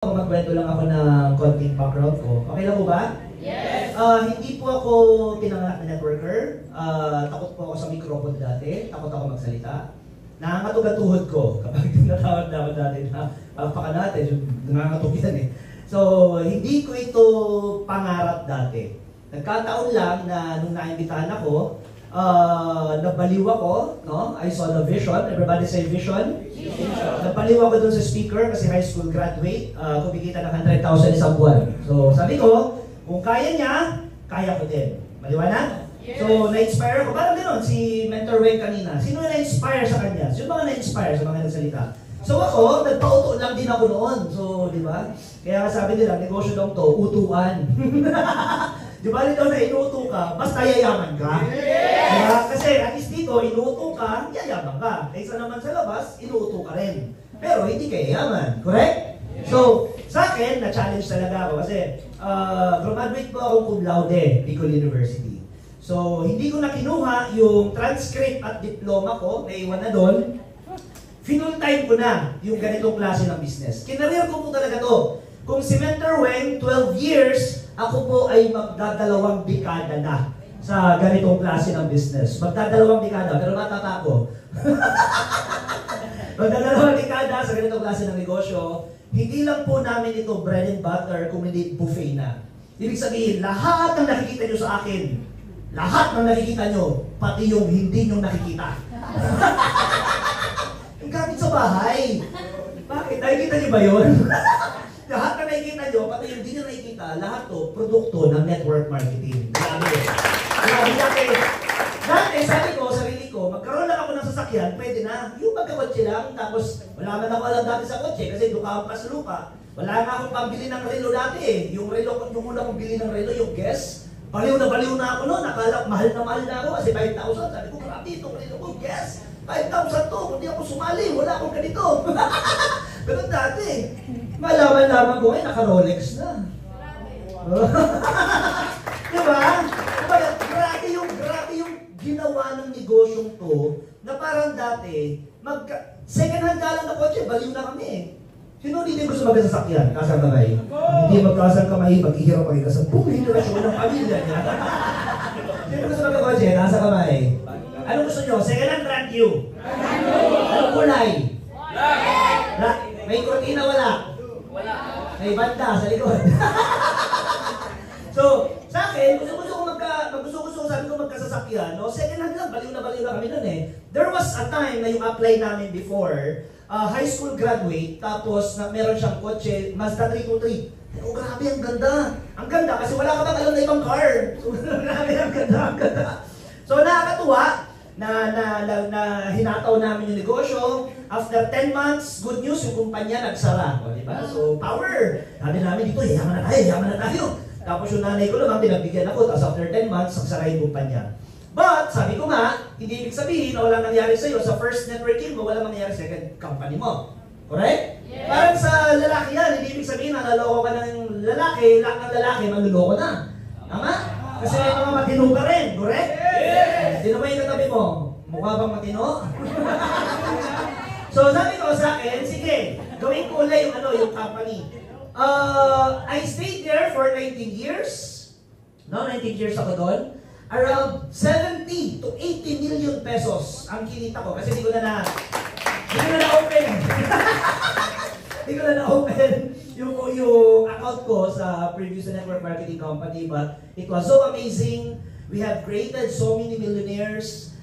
Magkwento lang ako ng konting background ko. Okay lang po ba? Yes! Hindi po ako pinanganak na networker. Takot po ako sa microphone dati. Takot ako magsalita. Nangangatog ang tuhod ko kapag tinatawag naman natin na palakpakan natin. Nangangatog yan eh. So, hindi ko ito pangarap dati. Nagkataon lang na nung naimbitahan ako, nabaliw ako, no? I saw the vision. Everybody say vision. Nabaliw ako dun sa speaker kasi high school graduate. Kumikita ng 100,000 isang buwan. So sabi ko, kung kaya niya, kaya ko din. Maliwanag? Yes. So na-inspire ako. Parang gano'n, si Mentor Wayne kanina. Sino na-inspire sa kanya? Sino mga na-inspire sa mga nagsalita? So ako, nagpauto lang din ako noon. So, di ba? Kaya sabi nila, negosyo daw to, utuan. Di ba nito na inuuto ka, basta yayaman ka? Yes! Diba? Kasi at least dito, inuuto ka, yayaman ka. Kaysa naman sa labas, inuuto ka rin. Pero hindi ka yayaman. Correct? Yes. So, sa akin, na-challenge talaga ako kasi graduate po akong cum laude, Bicol University. So, hindi ko na kinuha yung transcript at diploma ko, naiwan na doon. Full time ko na yung ganitong klase ng business. Kinareer ko po talaga to. Kung si Mentor Weng, 12 years, ako po ay magdadalawang dekada na sa ganitong klase ng business. Magdadalawang dekada, pero matata ko. Magdadalawang dekada sa ganitong klase ng negosyo. Hindi lang po namin ito bread and butter, kung hindi buffet na. Ibig sabihin, lahat ng nakikita nyo sa akin, lahat ng nakikita nyo, pati yung hindi nyo nakikita. Yung gamit sa bahay. Bakit? Nakikita nyo ba yun? Lahat na nakikita nyo, pati yung hindi nyo nakikita, lahat to, produkto ng network marketing. Grabe. Grabe dati. Dati, sabi ko, sarili ko, magkaroon lang ako ng sasakyan, pwede na. Yung magkakotse lang, tapos wala man ako alam dati sa kotse, kasi duka pa sa lupa. Wala nga akong pambili ng relo dati eh. Yung relo, yung una kong bili ng relo, yung Guess. Baliw na ako noon, nakala mahal na ako kasi 5,000. Sabi ko, grabe itong relo ko, Guess. 5,000 to, kung di ako sumali, wala akong ganito. Pero dati, malaman-laman ko ngayon, naka-Rolex na. Diba? Grabe yung ginawa ng negosyong to, na parang dati, second hand ka lang na kotse, baliw na kami eh. Sino hindi gusto magkasasakyan? Kasang kamay. Hindi magkasang kamay, maghihirap kayo sa buong henerasyon ng pamilya niya. Sino gusto magkakotse? Nasa kamay. Anong gusto nyo? Second hand, brand new. Anong kulay? Black. May kurtina wala? Wala. May banda sa likod. So, sa akin, gusto ko sabi ko magkasasakyan, no? Second hand lang, baliw na kami nun eh. There was a time na yung apply namin before, high school graduate, tapos meron siyang kotse, Mazda 323. Oh, grabe, ang ganda. Ang ganda kasi wala ka bang alam na ibang car. So, grabe, ang ganda. So, nakakatuwa na hinataw namin yung negosyo. After 10 months, good news, yung kumpanya nagsara. O, diba? So, power. Sabi namin dito, yaman na tayo. Tapos yung nanay ko naman, pinagbigyan ako. Tapos after 10 months, nagsara yung kumpanya. But, sabi ko nga, hindi ibig sabihin na walang nangyari sa'yo. Sa first networking mo, walang nangyari sa second company mo. Correct? Yes. Parang sa lalaki yan, hindi ibig sabihin na naloko ka ng lalaki, lahat ng lalaki, manluloko na. Tama? Kasi may mga matino ka rin. Correct? Yes. Sino ba yung katabi mo? Mukha bang matino? So, sabi ko sa akin, sige, gawin ko ulit yung company. I stayed there for 19 years. No, 19 years ako doon. Around 70 to 80 million pesos ang kinita ko kasi hindi ko na na-open. Hindi ko na na-open yung account ko sa previous network marketing company, but it was so amazing. We have created so many millionaires.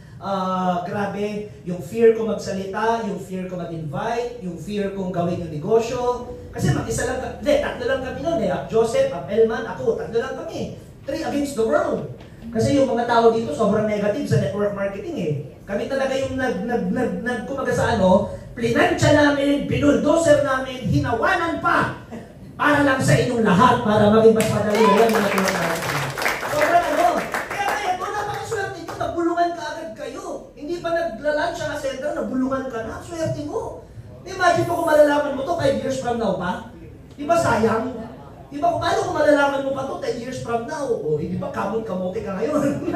Grabe, yung fear ko magsalita, yung fear ko mag-invite, yung fear kong gawin yung negosyo. Kasi mag-isa lang tatlo lang kami noon eh. Joseph, Elman, ako, tatlo lang kami. 3 against the world. Kasi yung mga tao dito sobrang negative sa network marketing eh. Kami talaga yung kumaga sa plinansya namin, binuldoser namin, hinawanan pa para lang sa inyong lahat, para maging mas madali yan yung network marketing. Sobrang kaya ito, napakaswerte nyo, nabulungan ka agad kayo. Hindi pa nagla-lunch ang center, nabulungan ka na, swerte mo. Imagine mo kung malalaman mo to 5 years from now pa. Di ba sayang? Di ba, paano kung malalaman mo pa to 10 years from now? O, hindi ba kamot-kamote ka ngayon?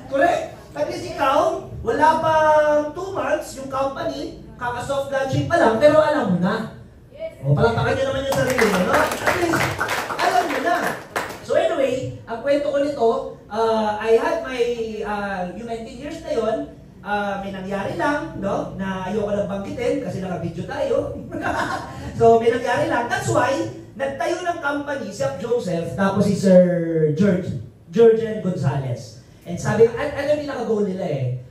Correct? At least ikaw, wala pang 2 months yung company, kaka-soft launching pa lang, pero alam mo na. O, palakpakan nyo naman yung sarili nyo, no? At least, alam nyo na. So anyway, ang kwento ko nito, I had my, yung 19 years na yon, may nangyari lang, no? Na ayoko lang banggitin kasi naka-video tayo. So may nangyari lang. That's why, nagtayo ng company, si Joseph, tapos si Sir Georgian Gonzalez. And sabi, alam yung naka-goal nila eh.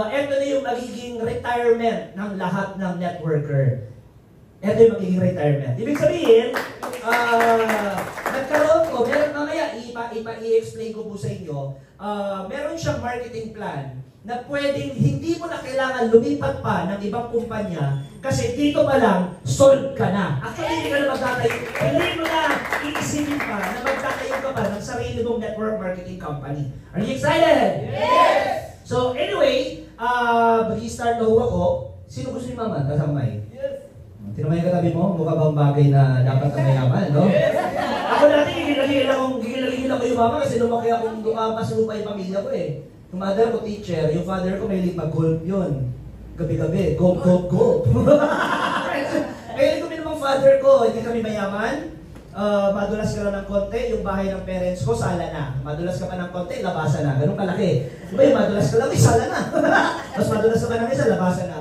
Ito na yung magiging retirement ng lahat ng networker. Ito yung magiging retirement. Ibig sabihin, nagkaroon ko, meron mamaya, i-explain ko po sa inyo, meron siyang marketing plan na pwedeng hindi mo na kailangan lumipat pa ng ibang kumpanya kasi dito pa lang, sold ka na. Actually, hindi ka na magtatayo. Hindi mo na iisipin pa na magtatayo ka pa ng sarili mong network marketing company. Are you excited? Yes! So anyway, mag-i-start na ho ako. Sino gusto ni Mama? Kasamay? Yes! Tinamay ka tabi mo, mukha bang bagay na dapat na mayaman, no? Ako dati, gigil ako yung mama kasi lumaki akong mas lupa yung pamilya ko eh. Yung mother ko teacher, yung father ko mahilig mag-golf yun. Gabi-gabi, golf. Mahilig ko namang father ko, hindi kami mayaman. Madulas ka lang ng konti, yung bahay ng parents ko, sala na. Madulas ka pa ng konti, labasan na. Ganun kalaki. Diba yung madulas ka lang, sala na. Mas madulas ka pa ng isa, labasan na.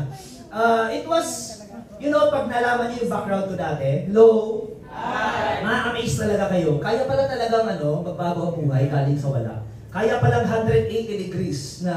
It was... You know, pag nalaman niyo yung background ko dati, hello? Hi! Ma-amaze talaga kayo. Kaya pala talagang magbago ang buhay galing sa wala. Kaya palang 180 degrees na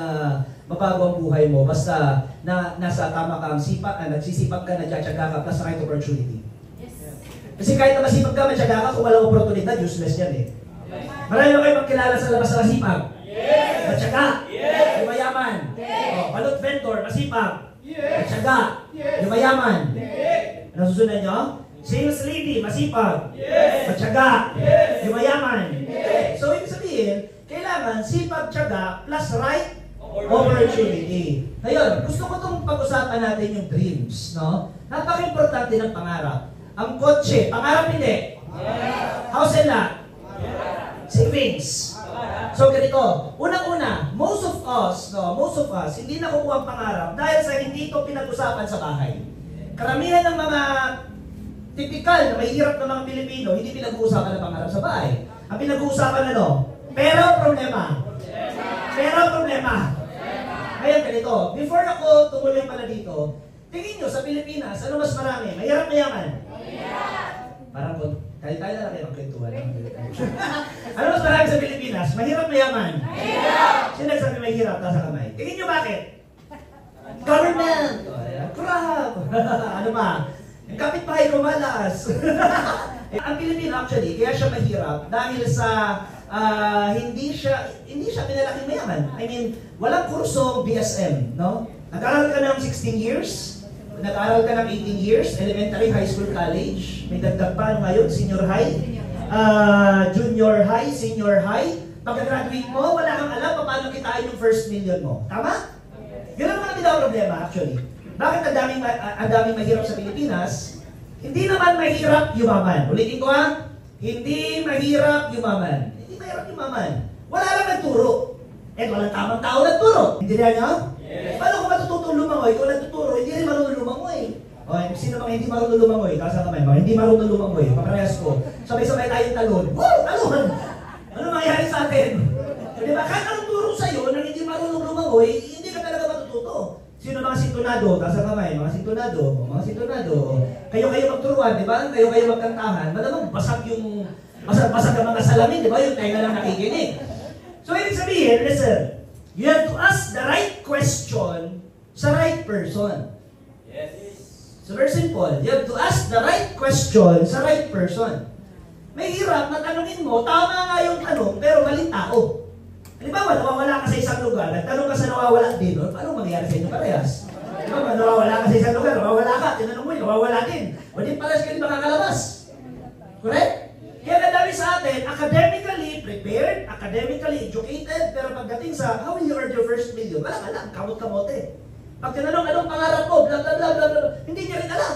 mabago ang buhay mo basta na nasa tama kang nagsisipag ka, nagtsatsaga ka, plus right opportunity. Yes. Kasi kahit na masipag ka, matyaga ka, kung walang oportunidad, useless yan eh. Yes. Marami ba kayo magkilala sa labas na masipag? Yes! Matyaga? Yes! Mayaman? Yes! Balot vendor, masipag? Yes. Matyaga, yes. Yung mayaman. Yes. Ano susunod nyo? Sales lady, masipag. Yes. Matyaga, yes. Yung mayaman. Yes. So, ibig sabihin, kailangan sipag, tyaga, plus right opportunity. Ngayon, gusto ko itong pag-usapan natin yung dreams, no? Napaka-importante ng pangarap. Ang kotse, pangarap hindi. Yes. House and lot. Yes. Savings. So ganito, unang-una, most of us, hindi nakukuha ang pangarap dahil sa hindi ito pinag-usapan sa bahay. Karamihan ng mga typical na mahihirap na mga Pilipino, hindi pinag-uusapan ng pangarap sa bahay. Ang pinag-uusapan Pero problema. Ngayon ganito, before ako tumuloy pala dito, tingin nyo sa Pilipinas, ano mas marami? Mahirap mayaman? Parang tayo na lang kayo magkwentuhan. Ano mas marami sa Pilipinas? Mahirap mayaman? Sino nagsabi mahirap? Nasa kamay. Tingin nyo bakit? Government! Crap! Ano ba? Yung kapitbahay ko malas. Ang Pilipino actually, kaya siya mahirap dahil sa hindi siya pinalaking mayaman. I mean, walang kursong BSM, no? Nag-aaral ka ng 16 years, nag-aaral ka ng 18 years, elementary, high school, college, may dagdag pa ngayon, senior high, junior high, senior high. Pagka-graduate mo, wala kang alam paano kitain yung first million mo. Tama? Yun ang mga pinaka-problema actually. Bakit ang daming mahirap sa Pilipinas? Hindi naman mahirap yumaman. Ulitin ko hindi mahirap yumaman. Hindi mahirap yumaman. Wala lang nagturo. Walang tamang tao nagturo. Hindi rin nyo? Yes. Paano kung matututong lumangoy? Kung nagtuturo, hindi rin marunong lumangoy. Sino mga hindi marunong lumangoy? Taas ang kamay. Mga hindi marunong lumangoy. Paparehas ko. Sabay-sabay tayong talon. Woo! Talon! Ano mangyayari sa atin? Diba? Kahit anong turo sa'yo na hindi marunong lumangoy, hindi ka talaga matututo. Sino mga sintonado? Taas ang kamay. Mga sintonado. Kayo magturuan, di ba? Kayo magkantahan. Malamang basag ang mga salamin, di ba? Yung tenga lang nakikinig. So, ibig sabihin, listen, you have to ask the right question sa right person. Yes. So, very simple. You have to ask the right question sa right person. May hirap na tanungin mo, tama nga yung tanong, pero maling tao. Halimbawa, nawawala ka sa isang lugar, nagtanong ka sa nawawala din, paano mangyayari sa inyo parehas? Halimbawa, nawawala ka sa isang lugar, nawawala ka, tinanong mo, nawawala din. O di palas ka din makakalabas. Correct? Kaya nadami sa atin, academically prepared, academically educated, pero pagdating sa, how will you earn your first million? Wala ka lang, kamot-kamote. Pag tinanong, anong pangarap mo, bla bla bla bla bla, hindi niya rin alam.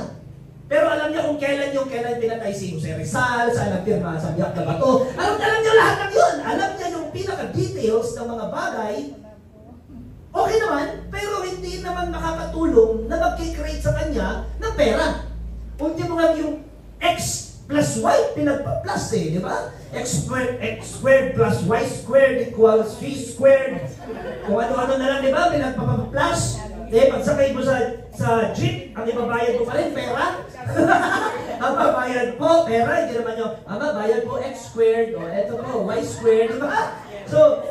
Pero alam niya kung kailan pinatay si Jose Rizal, saan nagpirma sa biyak na bato. Alam niya lahat ng yun. Alam niya yung pinaka-details ng mga bagay. Okay naman, pero hindi naman makakatulong na mag-create sa kanya ng pera. Ultimo nga yung X plus Y, pinagpa-plus eh, di ba? X squared plus Y squared equals V squared. Kung ano-ano na lang, di ba? Pinagpa-plus. Eh, pagsakay mo sa jeep, ang ibabayad mo pa rin, pera. Ang babayad po, pera, hindi naman yung, ama, bayad po X squared, o eto po, Y squared, di ba? So,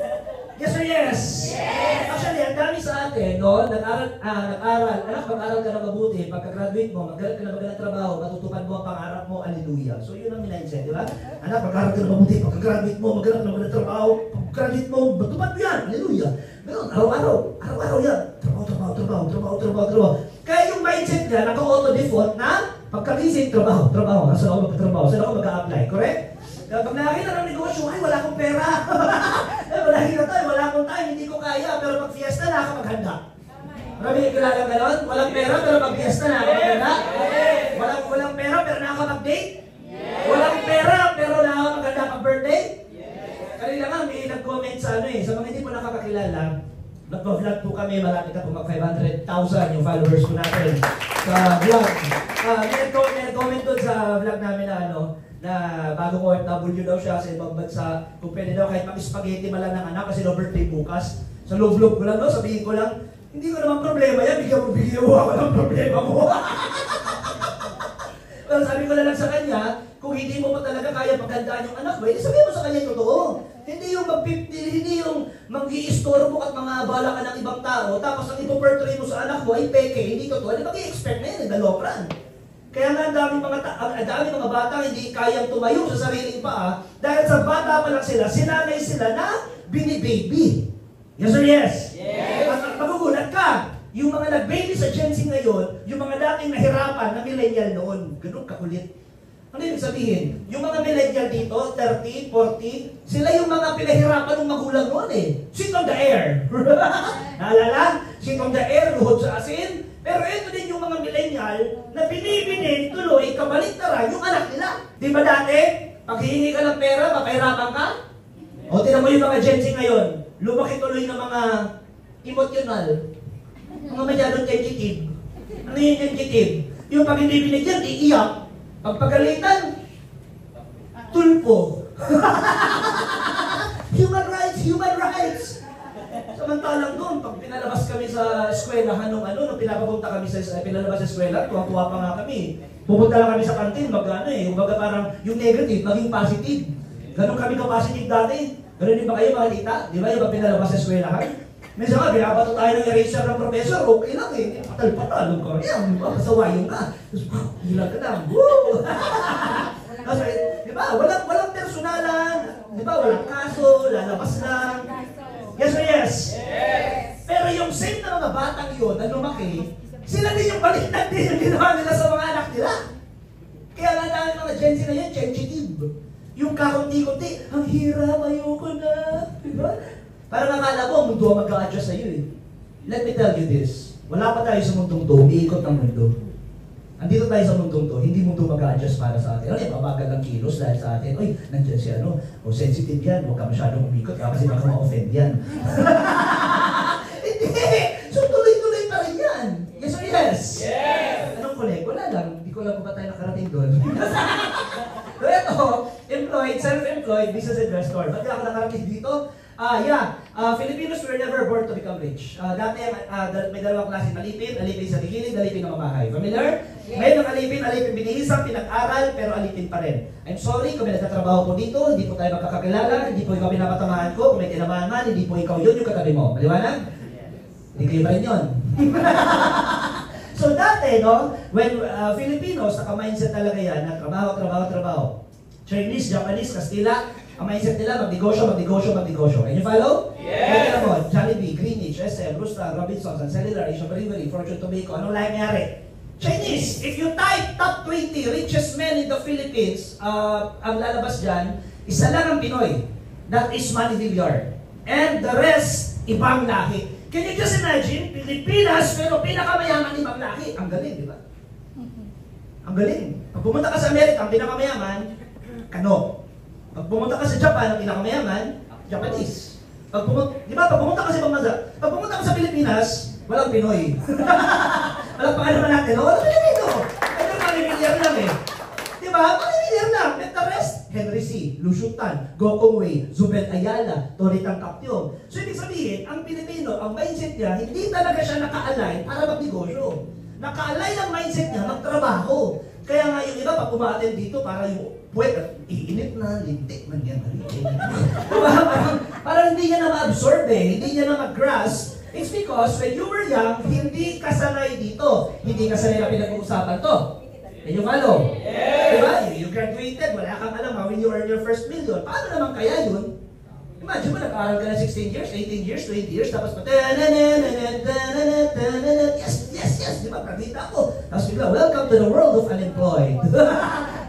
yes or yes? Yes! Actually, ang dami sa atin, no? Nag-aral, anak, mag-aral ka na mabuti, pagka-graduate mo, magkaroon ka na magandang trabaho, matutupad mo ang pangarap mo, hallelujah. So, yun ang mindset, di ba? Anak, mag-aral ka na mabuti, pagka-graduate mo, magkaroon ka na magandang trabaho, pagka-graduate mo, matupad mo yan, hallelujah. Meron, araw-araw yan. Trabaho. Kaya yung mindset niya, naka-auto-default na pagka-busy, trabaho. Saan ako magtatrabaho? Saan ako mag-a-apply? Correct? Pag nakakita ng negosyo, ay, wala akong pera. Nakakita tayo, wala akong time, hindi ko kaya. Pero pag fiesta, nakakapaghanda. Marami yung kilala gano'n? Walang pera, pero pag fiesta, nakakapaghanda. Walang pera, pero nakakapag-date. Walang pera, pero nakakapaghanda pag birthday. Kanina nga, may nag-comment sa sa mga hindi po nakakakilala, nag-vlog po kami, malapit na po mag 500,000 yung followers po natin sa vlog. May nag-comment doon sa vlog namin na bagong OFW daw siya sa ibang bansa, kung pwede daw kahit mag-spaghetti malang ng anak kasi no birthday bukas. Sa loob-loob ko lang, no? Sabihin ko lang, hindi ko naman problema yan, bigyan mo ako ng problema mo. Pero sabi ko lang sa kanya, kung hindi mo pa talaga kaya paghandaan yung anak mo, sabihin mo sa kanya totoo. Hindi yung mag-i-store mo at mga abala ka ng ibang tao, tapos ang ipoportray mo sa anak mo ay peke, hindi totoo. Ano mag-i-expect na yan? Dalopran. Kaya nga ang daming mga bata hindi kayang tumayo sa sariling paa dahil sa bata pa lang sila, sinanay sila na binibaby. Yes or yes? Yes! At magugulat ka, yung mga nag-baby sa Gen Z ngayon, yung mga dating nahirapan na millennial noon, ganun kakulit. Ano yung sabihin? Yung mga millennial dito, 30, 40, sila yung mga pinahirapan ng magulang noon eh. Sit on the air. Naalala? Sit on the air, luhod sa asin. Pero ito din yung mga millennial na binibinin tuloy kabaliktaran yung anak nila. Di ba dati, pag hihingi ka ng pera, mapahirapan ka? O tinan mo yung mga Gen Z ngayon, lumaki tuloy ng mga emotional. Mga masyadong sensitive. Ano yung sensitive? Yung pag hindi binigyan, iiyak. Pag pagalitan, tulpo. Human rights. Samantalang doon, pag pinalabas kami sa eskwelahan nung nung pinapapunta kami pinalabas sa eskwela, tuwa-tuwa pa nga kami. Pupunta lang kami sa kantin, kumbaga parang yung negative, maging positive. Ganon kami ka-positive dati. Ganon din ba kayo, mga tita? Di ba yung pinalabas sa eskwelahan? Minsan nga, binabato tayo ng eraser ng professor, okay lang eh. Patal-patal ka. Yan, pasawayon ka. Tapos, hilang ka na. Woo! Kasi, di ba, walang personalan. Di ba, walang kaso, lalabas lang. Yes or yes? Yes! Pero yung same na mga batang yun na lumaki, sila din yung baliktad din yung ginawa nila sa mga anak nila. Kaya nga dahil mga Gen Z na yan, sensitive. Yung kakunti-kunti, ang hirap, ayoko na. Di ba? Parang akala ko, ang mundo ang mag-a-adjust sa'yo eh. Let me tell you this. Wala pa tayo sa mundong to, umiikot ang mundo. Andito tayo sa mundong to, hindi mundo mag-a-adjust para sa atin. Mabagal ng kilos dahil sa atin. Uy, nandiyan si sensitive yan, huwag ka masyadong umikot, kasi baka ma-offend yan. Hindi! So tuloy-tuloy pa rin yan. Yes or yes? Yes! Anong connect? Wala lang. Hindi ko lang kung ba tayo nakarating doon. So ito, employed, self-employed, business investor. Ba't ako nakarating dito? Filipinos were never born to become rich. Dati may dalawang klase alipin sa gilid, alipin na mamahay. Familiar? Yes. Ngayon ang alipin binihisang, pinag-aral, pero alipin pa rin. I'm sorry kung may nagtatrabaho po dito, hindi po tayo magkakakilala, hindi po ikaw pinapatamaan ko, kung may tinamaan man, hindi po ikaw yun yung katabi mo. Maliwanag? Hindi kayo pa rin yun. So dati, when Filipinos, naka-mindset talaga yan, na trabaho. Chinese, Japanese, Kastila, ang mindset nila, magnegosyo. Can you follow? Yes! Kaya mo, Jollibee, Greenwich, SM, Rustan, Robinsons, Cellular, Asian Brewery, Fortune Tobacco, anong lahat nangyari? Chinese! If you type top 20 richest men in the Philippines, ang lalabas dyan, isa lang ang Pinoy. That is Manny Villar. And the rest, ibang lahi. Can you just imagine, Pilipinas, pero pinakamayaman ibang lahi. Ang galing, di ba? Ang galing. Pag pumunta ka sa Amerika, ang pinakamayaman, Kano. Pag pumunta ka sa Japan, ang pinakamayaman, Japanese. Pag pumunta ka sa ibang bansa, pag pumunta ka sa Pilipinas, walang Pinoy. Walang pangalan natin, walang Pilipino. Ito mga Pilipinas lang eh. Diba? ba? Pamimilihan lang. At the rest, Henry C., Lucio Tan, Gokong Wei, Zubel Ayala, Tony Tangkapyong. So, ibig sabihin, ang Pilipino, ang mindset niya, hindi talaga siya naka-align para magnegosyo. Naka-align ang mindset niya magtrabaho. Kaya nga yung iba, pag umaattend dito, para yung puwet, iinit na, lintik man yan. Diba? Parang hindi niya na ma-absorb hindi niya na mag-grasp. It's because when you were young, hindi ka sanay dito. Hindi ka sanay na pinag-uusapan to. Can you follow? Yes! Diba? You graduated, wala kang alam when you earn your first million. Paano naman kaya yun? Imagine mo, nag-aaral ka na 16 years, 18 years, 20 years, tapos pa, yes, di ba? Pagkita ako. Tapos bigla, welcome to the world of unemployed.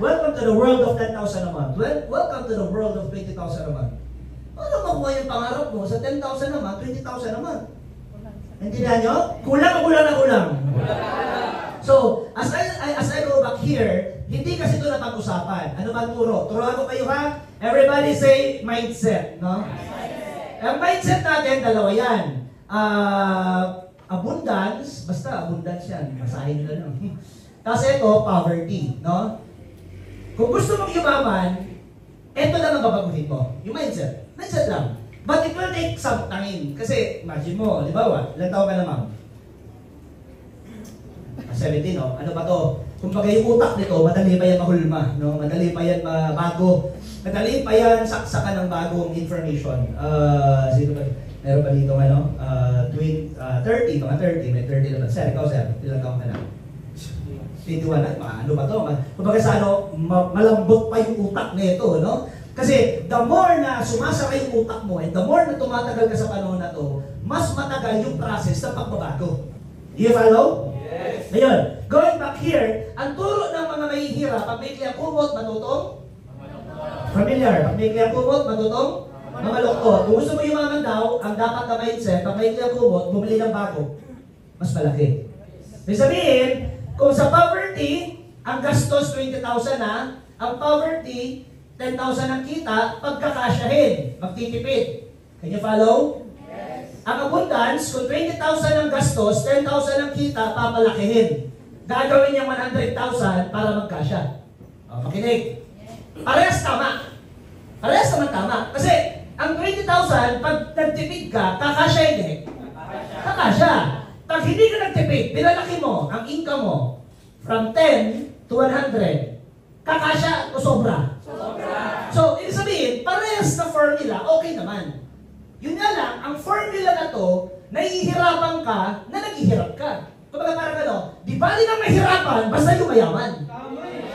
Welcome to the world of 10,000 a month. Welcome to the world of 20,000 a month. Paano makuha yung pangarap mo sa 10,000 a month, 20,000 a month? Naintindihan nyo? Kulang o kulang na kulang? So, as I go back here, hindi kasi ito napag-usapan. Ano ba turo? Turuan ko kayo ha? Everybody say mindset, no? Ang mindset natin, dalawa yan. Abundance, basta abundance yan. Basahin nyo lang. Kasi ito, poverty, no? Kung gusto mong yumaman, ito lang ang babaguhin mo. Yung mindset. Mindset lang. But it will take some time. Kasi, imagine mo, di ba, ilang taon ka na, ma'am? 17, no? Ano ba to? Kung bagay yung utak nito, madali pa yan mahulma, no? Madali pa yan mabago. Madali pa yan saksakan ng bagong information. Sino ba? Meron pa dito, ano? 30, mga 30, may 30 naman. Sir, ikaw, sir, ilang taon ka na? 21, ano ba to? Kung bagay sa ano, malambot pa yung utak nito, no? Kasi the more na sumasakay yung utak mo and the more na tumatagal ka sa panahon na to, mas matagal yung process ng pagbabago. Do you follow? Yes. Ngayon, going back here, ang turo ng mga mahihirap, pag may kaya kumot, matutong? Familiar. Pag may kaya kumot, matutong? Mamaluktot. Kung gusto mo yumaman daw, ang dapat na mindset, pag may kaya kumot, bumili ng bago. Mas malaki. May sabihin, kung sa poverty, ang gastos 20,000 na, ang poverty, 10,000 ang kita, pagkakasyahin, magtitipid. Can you follow? Yes. Ang abundance, kung 20,000 ang gastos, 10,000 ang kita, papalakihin. Gagawin niyang 100,000 para magkasya. O, makinig. Parehas tama. Parehas naman tama. Kasi, ang 20,000, pag nagtipid ka, kakasya hindi. Kakasya. Pag hindi ka nagtipid, pinalaki mo ang income mo from 10 to 100, kakasya o sobra? So, ibig sabihin, parehas na formula, okay naman. Yun nga lang, ang formula na to, nahihirapan ka na naghihirap ka. Kumbaga parang ano, di ba rin ang mahirapan, basta yung mayaman.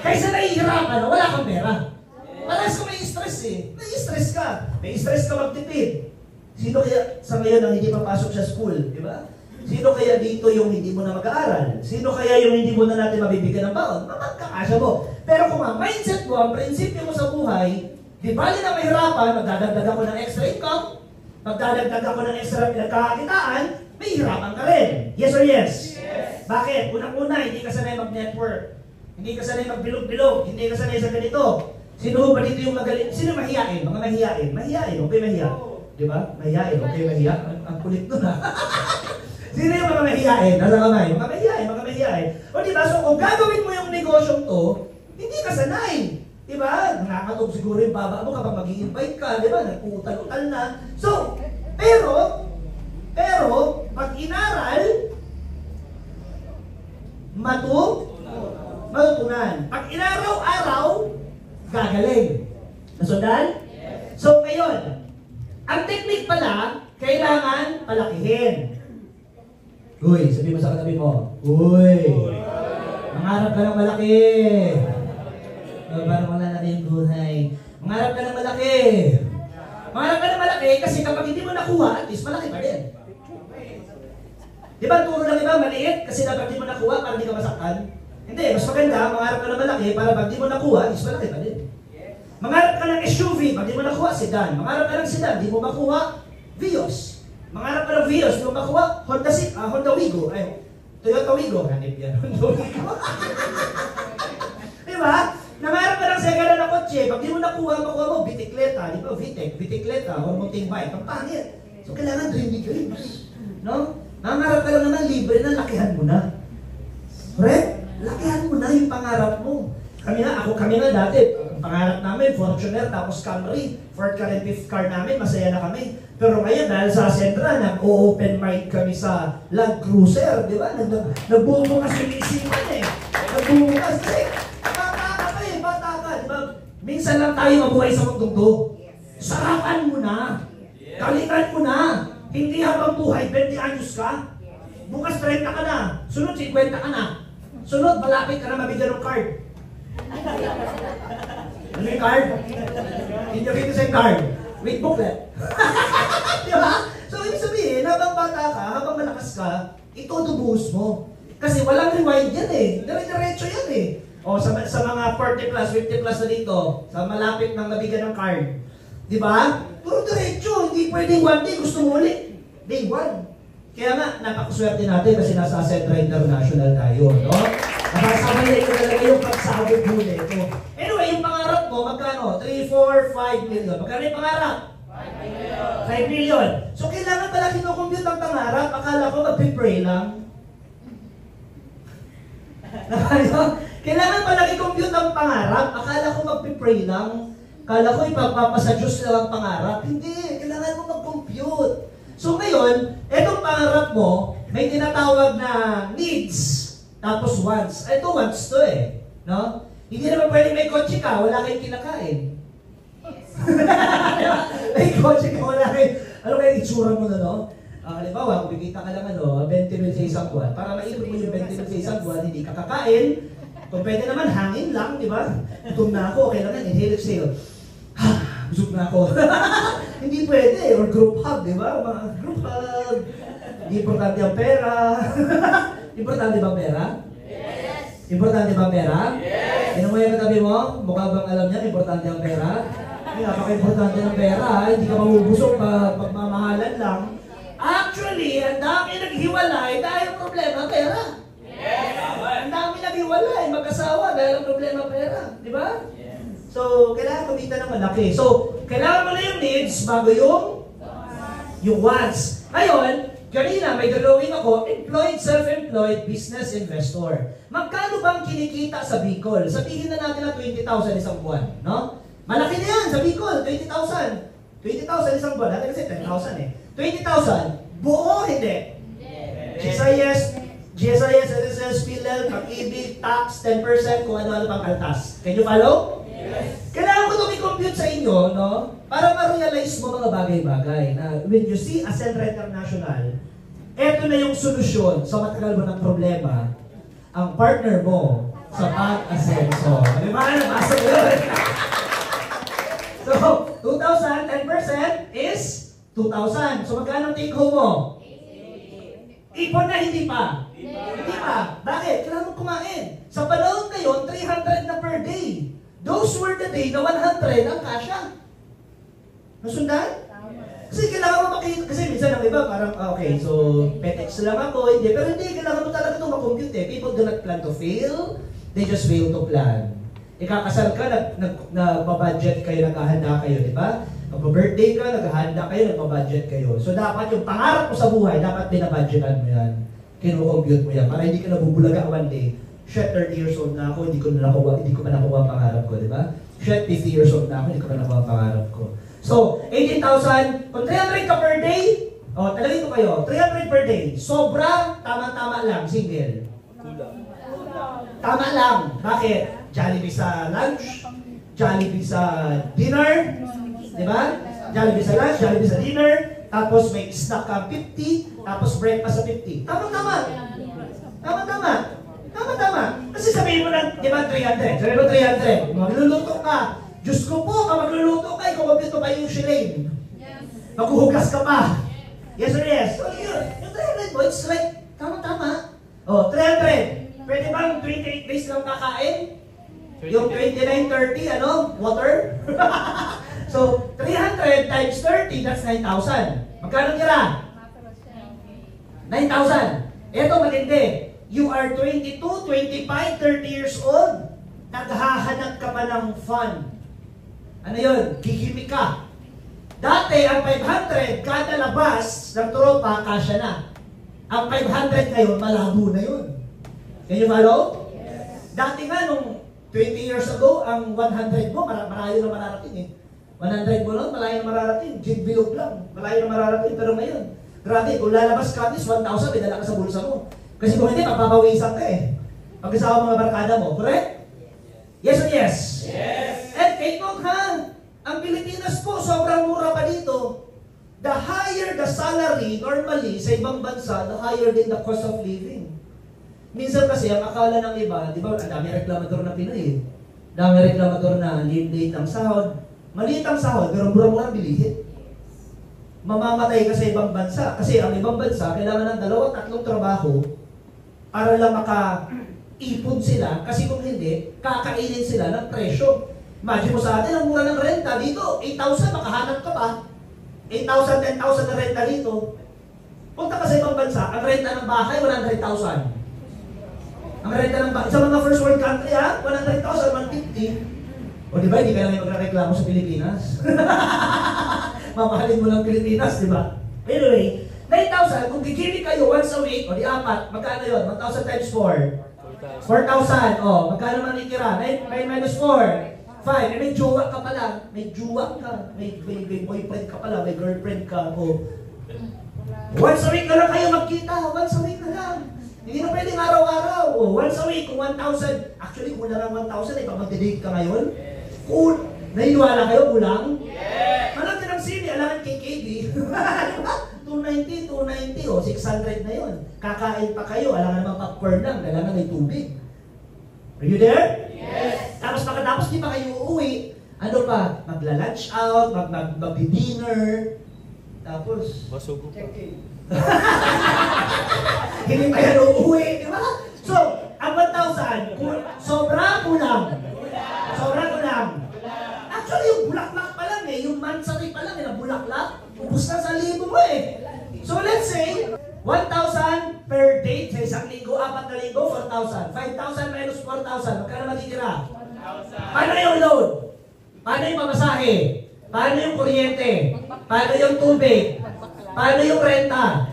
Kaysa nahihirapan na wala kang pera. Parehas ka may stress eh. May stress ka. May stress ka magtipid. Sino kaya sa ngayon ang hindi papasok sa school? Di ba? Sino kaya dito yung hindi mo na mag-aaral? Sino kaya yung hindi mo na natin mabibigyan ng baon? Magkakasya mo. Pero kung ang mindset mo, ang prinsipyo mo sa buhay, di ba rin na mahirapan, magdadagdag ako ng extra income, magdadagdag ako ng extra pinagkakakitaan, may hirapan ka rin. Yes or yes? Yes. Bakit? Unang-una, hindi ka sanay mag-network. Hindi ka sanay magbilog-bilog. Hindi ka sanay sa ganito. Sino ba dito yung magaling? Sino mahiyain? Mga mahiyain. Mahiyain. Okay, mahiya. Di ba? Mahiyain. Okay, mahiya. Ang kulit nun ha. Sino yung mga mahiyain? Nasa kamay? Mga mahiyain, mga mahiyain. O diba, so kung gagawin mo yung negosyong to, hindi ka sanay. Diba? Nakakatog siguro yung baba mo kapag mag-i-invite ka, diba? Nagpuutal-utal na. So, pero, pag inaral, matutunan. Pag inaraw-araw, gagaling. Nasundan? Yes. So, ngayon, ang technique pala, kailangan palakihin. Uy, sabi mo sa katabi mo, uy, mangarap ka ng malaki. Parang wala na yung buhay. Mangarap ka ng malaki. Mangarap ka ng malaki kasi kapag hindi mo nakuha, at least malaki pa rin. Di ba turo lang iba, maliit? Kasi dapat hindi mo nakuha para hindi ka masaktan. Hindi, mas maganda, mangarap ka ng malaki para pag hindi mo nakuha, at least malaki pa rin. Mangarap ka ng SUV, pag hindi mo nakuha, sedan. Mangarap ka ng sedan, hindi mo makuha, Vios. Mangarap ka ng Vios, hindi mo makuha, Honda Wigo. Ay, Toyota Wigo. Hanip yan, Honda Wigo. Diba? Nangarap ka ng segala na kotse, pag di mo nakuha, makuha mo, bitikleta. Di ba? Bitikleta, o mountain bike. Ang pangit. So, kailangan dreams. No? Nangarap ka lang naman, libre na, lakihan mo na. Correct? Lakihan mo na yung pangarap mo. Kami na dati, ang pangarap namin, Fortuner, tapos Camry, Ford car and fifth car namin, masaya na kami. Pero ngayon, dahil sa Ascentra, nag-open mind kami sa Land Cruiser, di ba? Nagbubukas yung isipan eh. Nagbubukas kasi, bata ka, di ba? Minsan lang tayo mabuhay sa mundong to. Sarapan mo na. Kalitan mo na. Hindi habang buhay, 20 anyos ka. Bukas 30 ka na. Sunod 50 ka na. Sunod, malapit ka na mabigyan ng card. Ano yung card? Hindi rin sa card. With booklet. Diba? So, ibig sabihin, habang bata ka, habang malakas ka, ito dubuhos mo. Kasi walang rewind yan eh. Dire-diretso yan eh. O, sa mga 40 plus, 50 plus na dito, sa malapit ng nabigyan ng card. Diba? Puro diretso. Hindi pwedeng one day. Gusto mo ulit. Day one. Kaya nga, napakaswerte natin kasi nasa Ascentra International tayo, no? Nakasabay ko talaga yung pagsabog mo nito. Anyway, yung pangarap mo, magkano? 3, 4, 5 million. Magkano yung pangarap? 5 million. 5 million. So, kailangan pala kinukompute ang pangarap. Akala ko mag-pray lang. Kailangan pala i-compute ang pangarap. Akala ko mag-pray lang. Akala ko ipapapasa Diyos lang ang pangarap. Hindi. Kailangan mo mag-compute. So ngayon, etong pangarap mo, may tinatawag na needs, tapos wants. Ito wants to eh. No? Hindi naman pwedeng may kotse ka, wala kayong kinakain. May kotse ka, wala kayong, ano kaya itsura mo na, no? Halimbawa, kung bibita ka lang 20 mil sa isang buwan, para maipon mo yung 20 mil sa isang buwan, hindi ka kakain. Kung pwede naman, hangin lang, di ba? Gutom na ako, kailangan inhale, exhale. Busog na ako. Hindi pwede. Or group hug, di ba? Group hug. Importante ang pera. Importante ba ang pera? Yes. Importante ba ang pera? Yes. Ano mo yung katabi mo? Mukha bang alam niya, importante ang pera? Napaka-importante ng pera. Hindi ka mamubusok pagmamahalan lang. Actually, ang dami naghiwalay dahil problema pera. Yes. Ang dami naghiwalay, mag-asawa dahil problema pera. Di ba? So, kailangan kumita ng malaki. So, kailangan mo na yung needs bago yung wants. Ngayon, kanina may drawing ako, employed, self-employed, business investor. Magkano bang kinikita sa Bicol? Sabihin na natin na 20,000 isang buwan, no? Malaki na yan sa Bicol, 20,000. 20,000 isang buwan, natin kasi 10,000 eh. 20,000, buo hindi? GSIS, SSS, PhilHealth, Pag-ibig, tax, 10%, kung ano-ano pang kaltas. Can you follow? Yes. Kailangan ko itong i-compute sa inyo, no? Para ma-realize mo mga bagay-bagay na when you see Ascentra International, eto na yung solusyon sa matagal mo ng problema, ang partner mo sa pag-asenso. Di ba? Nabasa ko yun. So, 2,000, 10% is 2,000. So, magkano take home mo? Ipon na, hindi pa. Hindi pa. Bakit? Kailangan mo kumain. Sa panahon ngayon, 300 na per day. Those were the day na 100 ang kasya. Nasundan? Kasi kailangan mo makita, kasi minsan ang iba parang, okay, so petex lang ako, hindi. Pero hindi, kailangan mo talaga itong makompute eh. People do not plan to fail, they just fail to plan. Ikakasal ka, nagpa-budget kayo, naghahanda kayo, di ba? Magpa-birthday ka, naghahanda kayo, nagpa-budget kayo. So dapat yung pangarap mo sa buhay, dapat binabudgetan mo yan. Kinukompute mo yan, para hindi ka nabubulaga one day. Shit, 30 years old na ako, hindi ko pa nakuha ang pangarap ko, di ba? Shit, 50 years old na ako, hindi ko pa nakuha ang pangarap ko. So, 18,000, kung 300 ka per day, talagin ko kayo, 300 per day, sobra, tama-tama lang, single. Tama lang. Bakit? Jollibee sa lunch, Jollibee sa dinner, di ba? Jollibee sa lunch, Jollibee sa dinner, tapos may snack ka 50, tapos breakfast sa 50. Tama-tama. Tama-tama. Tama-tama. Kasi sabihin mo lang, di ba 300? Sabihin mo 300. Magluluto ka. Diyos ko po, magluluto ka, ikukumpito pa yung shilling. Yes. Maghuhugas ka pa. Yes or yes? So yun, yung 300 mo, it's like, tama-tama. 300. Pwede bang 28 days lang kakain? Yung 29, 30, water? So, 300 times 30, that's 9,000. Magkano tira? 9,000. Ito matindi. You are 22, 25, 30 years old, naghahanap ka pa ng fun. Ano yun? Gigimik ka. Dati, ang 500, kada labas ng tropa, kasya na. Ang 500 ngayon, malabo na yun. Can you follow? Yes. Dati nga, nung 20 years ago, ang 100 mo, malayo na mararating eh. 100 mo lang, malayo na mararating. Gin bilog lang, malayo na mararating. Pero ngayon, grabe, kung lalabas ka at least 1,000, may dala ka sa bulsa mo. Kasi kung hindi, mapapawisan ka eh. Pag-isawa mga barkada mo, correct? Yes or yes? Yes! And take note ha, ang Pilipinas po, sobrang mura pa dito. The higher the salary normally sa ibang bansa, the higher din the cost of living. Minsan kasi, ang akala ng iba, di ba, ang dami reklamador na Pinoy eh. Dami reklamador na late ng sahod. Maliit ang sahod, pero mura-mura bilihin. Mamamatay ka sa ibang bansa. Kasi ang ibang bansa, kailangan ng 2-3 trabaho para lang maka-ipon sila. Kasi kung hindi, kakainin sila ng presyo. Imagine mo sa atin, ang mura ng renta. Dito, 8,000, makahanap ka pa. 8,000, 10,000 na renta dito. Punta ka sa ibang bansa, ang renta ng bahay, 100,000. Ang renta ng bahay, sa mga first world country ha, 100,000, 150. O di ba, hindi ka namin magreklamo sa Pilipinas. Mamahalin mo ng Pilipinas, di ba? Anyway, 9,000, kung gigili kayo once a week, o di 4, magkano yun? 1,000 times 4. 4,000, o, magkano manitira? 9 minus 4. 5, may jowa ka pala, may jowa ka, may boyfriend ka pala, may girlfriend ka, o. Once a week na lang kayo magkita, once a week na lang. Hindi na pwedeng araw-araw, o. Once a week, kung 1,000, actually kung na lang 1,000, eh, pag mag-date ka ngayon, kung naniniwala kayo, kulang? Yes! Manang ka ng sini, alangan KKB. 290, 290, o 600 na yun. Kakain pa kayo, alangan naman popcorn lang, alangan may tubig. Are you there? Yes! Tapos pagkatapos di pa kayo uuwi, ano pa, magla-lunch out, mag-dinner, tapos... Masugo pa. Hindi pa yan uuwi, di ba? So, ang 1,000, sobra kulang. Sobra kulang. Actually, yung bulaklak pa lang eh, yung mansari pa lang eh, na bulaklak, ubus na sa libo mo eh. So let's say, 1,000 per date sa isang linggo, 4 na linggo, 4,000. 5,000 minus 4,000, magkano matitira? 1,000. Paano yung load? Paano yung pamasahe? Paano yung kuryente? Paano yung tubig? Paano yung renta?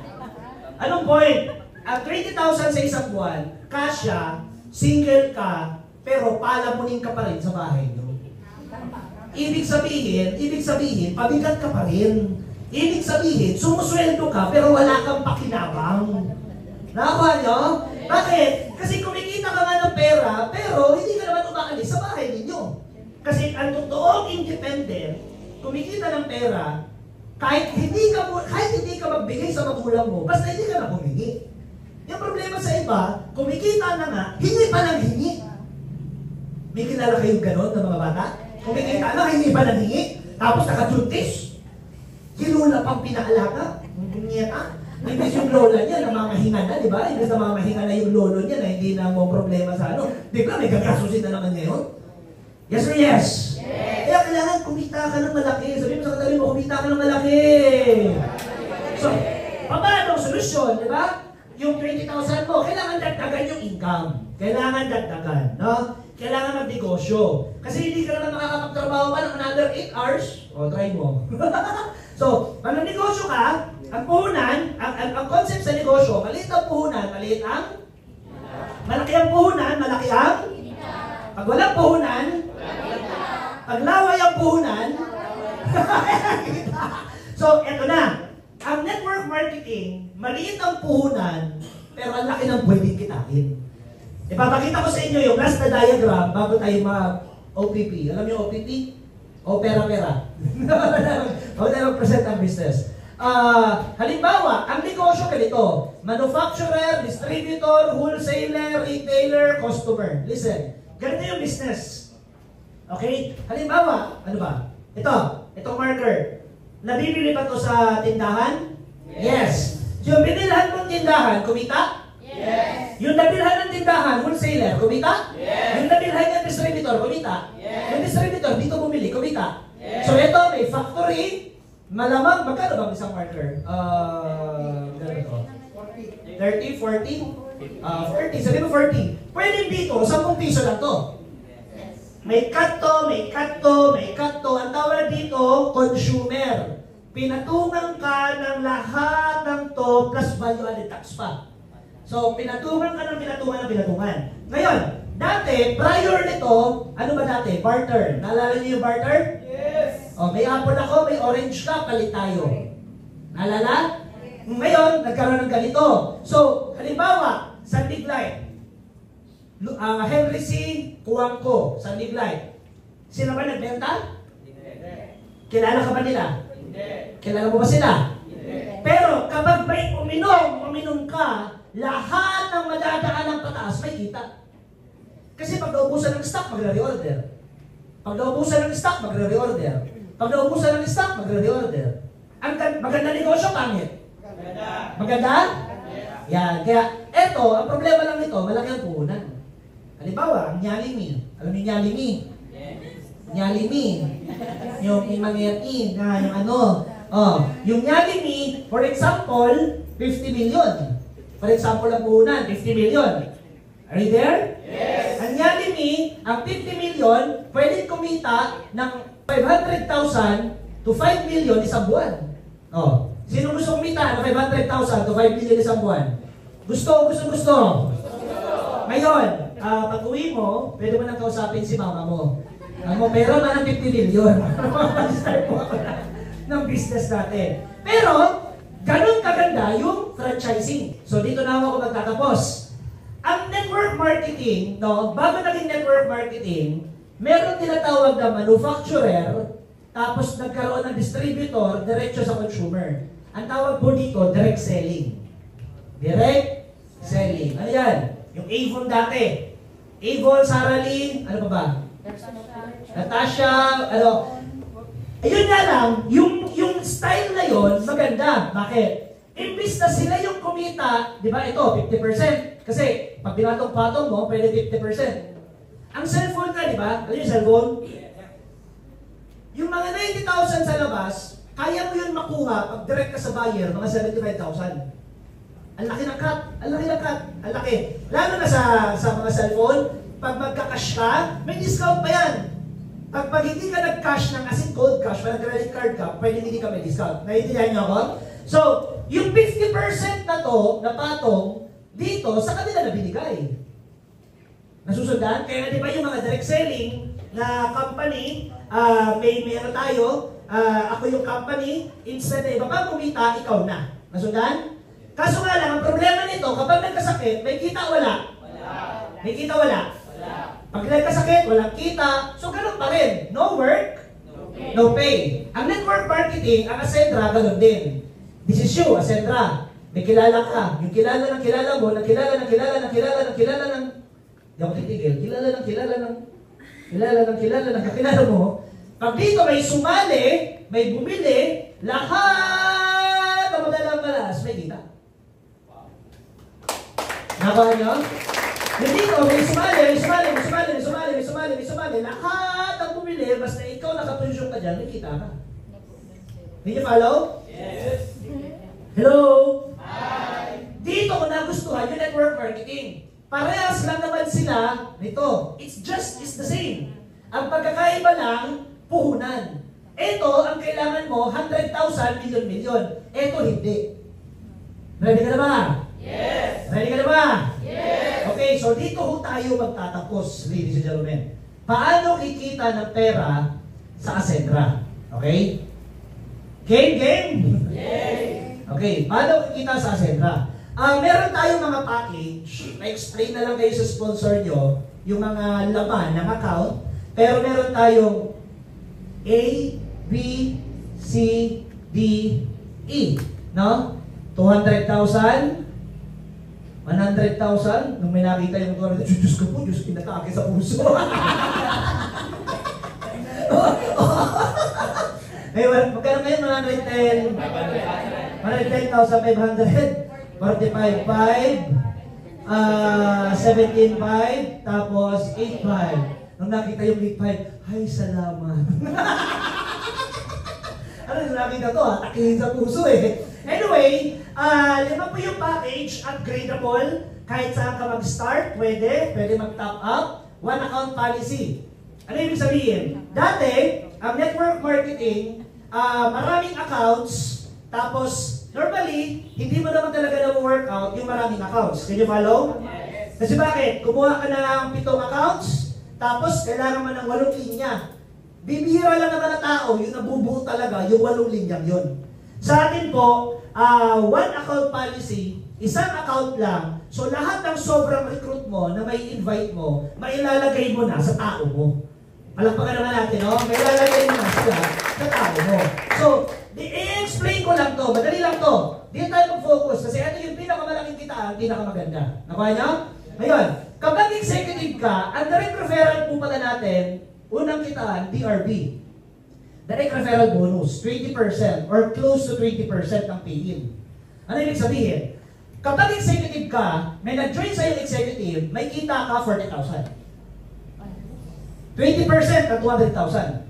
Anong point? Ang 20,000 sa isang buwan, kasya, single ka, pero palamunin ka pa rin sa bahay nyo. Ibig sabihin, pabigat ka pa rin. Ibig sabihin, sumusweldo ka, pero wala kang pakinabang. Nakakuha nyo? Bakit? Kasi kumikita ka nga ng pera, pero hindi ka naman umaalis sa bahay ninyo. Kasi ang totoong independent, kumikita ng pera, kahit hindi ka magbigay sa magulang mo, basta hindi ka na humingi. Yung problema sa iba, kumikita na nga, hingi pa ng hingi. May kilala kayong ganon ng mga bata? Kumikita na, hindi pa nang hingi, tapos nakajuntis. Si lola pang pinaalaga, nieta. Imbis yung lola niya, namamahinga na, di ba? Imbis namamahinga na yung lolo niya na hindi na mo problema sa ano. Di ba, may gagasusin na naman ngayon? Yes or yes? Yes! Kaya kailangan kumita ka ng malaki. Sabihin mo sa katabi mo, kumita ka ng malaki. So, paano ang solusyon, di ba? Yung 20,000 mo, kailangan dagdagan yung income. Kailangan dagdagan, no? Kailangan magnegosyo. Kasi hindi ka naman makakapagtrabaho pa ng another 8 hours. O, try mo. So, pag nagnegosyo ka, ang puhunan, ang concept sa negosyo, maliit ang puhunan, maliit ang? Malaki ang puhunan, malaki ang? Pag walang puhunan, pag laway ang puhunan, so, eto na. Ang network marketing, maliit ang puhunan, pero ang laki ng pwedeng kitain. Ipapakita ko sa inyo yung last na diagram bago tayo mag-OPP. Alam niyo OPP? O pera-pera. Bago tayo mag-present ang business. Halimbawa, ang negosyo ganito. Manufacturer, distributor, wholesaler, retailer, customer. Listen, ganito yung business. Okay? Halimbawa, ano ba? Itong marker. Nabibili ba ito sa tindahan? Yes. Yung binilhan mong tindahan, kumita? Yes. Yung nabilhan ng tindahan, wholesaler, kumita? Yes. Yung nabilhan ng distributor, kumita? Yes. Yung distributor, dito bumili, kumita? Yes. So ito, may factory, malamang, magkano ba isang marker? Ganito. 30, 40? 40, sabi mo 40. Pwede dito, 10 piso lang to. May cut to, may cut to, may cut to. Ang tawag dito, consumer. Pinatungan ka ng lahat ng to plus value added tax pa. So, pinatungan ka ng pinatungan. Ngayon, Dati, prior nito, ano ba dati? Barter. Naalala niyo yung barter? Yes. O, may apple ako, may orange ka, palit tayo. Naalala? Ngayon, nagkaroon ng ganito. So, halimbawa, Sandig Light. Henry C. Kuwangko, Sandig Light. Sila ba nagbenta? Kilala ka ba nila? Kilala mo ba sila? Pero kapag may uminom ka, lahat ng madadaan ng pataas may kita. Kasi pag naubusan ng stock, magre-reorder. Pag naubusan ng stock, magre-reorder. Pag naubusan ng stock, magre-reorder. Ang maganda negosyo, pangit. Maganda? Yan. Kaya, eto, ang problema lang nito, malaki ang puhunan. Halimbawa, ang Nyalimi. Alam niyo Nyalimi? Nyalimi. Yung Imangeti, yung ano. Yung Nyalimi, for example, 50 million. For example, ang puhunan, 50 million. Are you there? Yes. Ang Nyalimi, ang 50 million, pwede kumita ng 500,000 to 5 million isang buwan. Sino gusto kumita ng 500,000 to 5 million isang buwan? Gusto. Ngayon, pag uwi mo, pwede mo nang kausapin si mama mo. Pero na ng 50 million. Mag-start po ako ng business natin. Pero, ganun kaganda yung franchising. So, dito na ako magtatapos. Ang network marketing, bago naging network marketing, meron tinatawag na manufacturer, tapos nagkaroon ng distributor, diretso sa consumer. Ang tawag po dito, direct selling. Direct selling. Ano yan? Yung Avon dati. Avon, Sarah Lynn, ano pa ba? Natasha, ano? Ayun nga lang, yung style na yon maganda. Bakit? Imbis na sila yung kumita, di ba ito, 50%. Kasi pag binatong-patong mo, pwede 50%. Ang cellphone ka, di ba? Ano yung cellphone? Yung mga 90,000 sa labas, kaya mo yun makuha pag direct ka sa buyer, mga 75,000. Ang laki ng cut. Ang laki. Lalo na sa mga cellphone, pag magka-cash ka, may discount pa yan. Pag hindi ka nag-cash ng as in cold cash, pag nag-credit card ka, pwede hindi ka may discount. Naiintindihan niyo ako? So, yung 50% na to, na patong, dito, sa kanila na binigay. Nasusundan? Kaya di ba yung mga direct selling na company, may ano tayo, ako yung company, instead na iba pa kumita, ikaw na. Nasusundan? Kaso nga lang, ang problema nito, kapag nagkasakit, may kita wala? May kita wala? Pag nagkasakit, walang kita, so ganun pa rin. No work, no pay. Ang network marketing, ang Ascendra, ganun din. This is you, Ascendra. May kilala ka. Yung kilala ng kilala mo, kilala ng hindi ako titigil, kilala ng kakilala mo. Pag dito may sumali, may bumili, lahat ang madalang malas, may kita. Nakahan nyo? Yung dito, may sumali, lahat ang bumili, basta ikaw nakaposisyon ka dyan, may kita ka. Did you follow? Yes. Hello? Hi. Dito ko nagustuhan yung network marketing. Parehas lang naman sila nito. It's the same. Ang pagkakaiba lang, puhunan. Ito, ang kailangan mo, 100,000, milyon. Ito, hindi. Ready ka na ba? Yes. Ready ka na ba? Yes. Okay, so dito ho tayo magtatapos, ladies and gentlemen. Paano kikita ng pera sa Ascendra? Okay? Game? Yes. Okay, paano kikita sa Ascendra? Meron tayong mga package, na-explain na lang kayo sa sponsor nyo, yung mga laman ng account, pero meron tayong A, B, C, D, E. No? 200,000, 100,000, nung may nakita yung 200,000, Diyos ko po, Diyos, pinatake sa puso. Magkano ngayon? 110,500, 45,500, 17,500, tapos 8,500. Nung nakita yung 8,500, ay, salamat. Ano yung nakita to? Takihin sa puso eh. Anyway, lima po yung package, upgradable. Kahit saan ka mag-start, pwede mag-top up. One account policy. Ano ibig sabihin? Dati, ang network marketing, maraming accounts, tapos normally, hindi mo naman talaga na-workout yung maraming accounts. Can you follow? Yes. Kasi bakit? Kumuha ka ng 7 accounts, tapos kailangan mo ng 8 linya. Bibihira lang naman na tao, yung nabubuo talaga, yung 8 linyang yun. Sa atin po, 1 account policy, isang account lang, so lahat ng sobrang recruit mo na may invite mo, mailalagay mo na sa tao mo. Palakpakan naman natin, no? Mailalagay mo na sila sa tao mo. So, i-explain ko lang to, madali lang to. Dito tayo mag-focus kasi ano yung pinakamalaking kitaan, pinakamaganda. Nakuha nyo? Ngayon, kapag executive ka, ang direct referral po pala natin, unang kitaan, DRB. Direct referral bonus, 20% or close to 20% ng pay-in. Ano ibig sabihin? Kapag executive ka, may nag-join sa'yo executive, may kita ka 40,000. 20% at 200,000.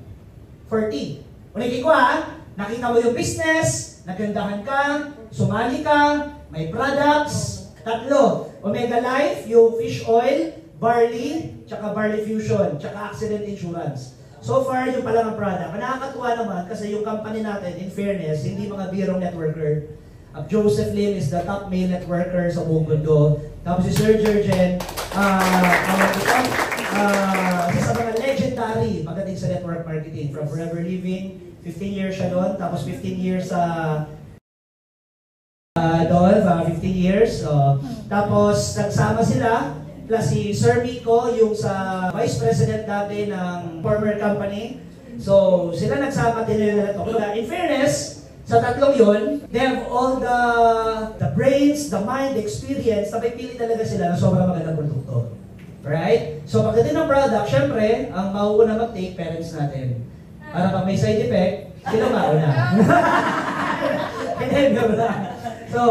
40. Ulitin ko ha, nakita mo yung business, nagandahan ka, sumali ka, may products, 3. Omega Life, yung fish oil, barley, tsaka barley fusion, tsaka accident insurance. So far, yung pala ng product. Nakakatuwa naman kasi yung company natin, in fairness, hindi mga birong networker. Joseph Lim is the top male networker sa buong mundo. Tapos si Sir Jurgen, isa sa mga legendary pagdating sa network marketing. From Forever Living, 15 years siya doon. Tapos 15 years sa doon, 15 years. Tapos nagsama sila. Plus si Sir Miko, yung sa Vice President dati ng former company. So, sila nagsama din nila ito. In fairness, sa 3 yun, they have all the brains, the mind, the experience, na pipili talaga sila na sobrang magandang produkto. Right? So, pagdating ng product, syempre, ang mauuna mag-take, parents natin. Para pag may side effect, sila mauna. So,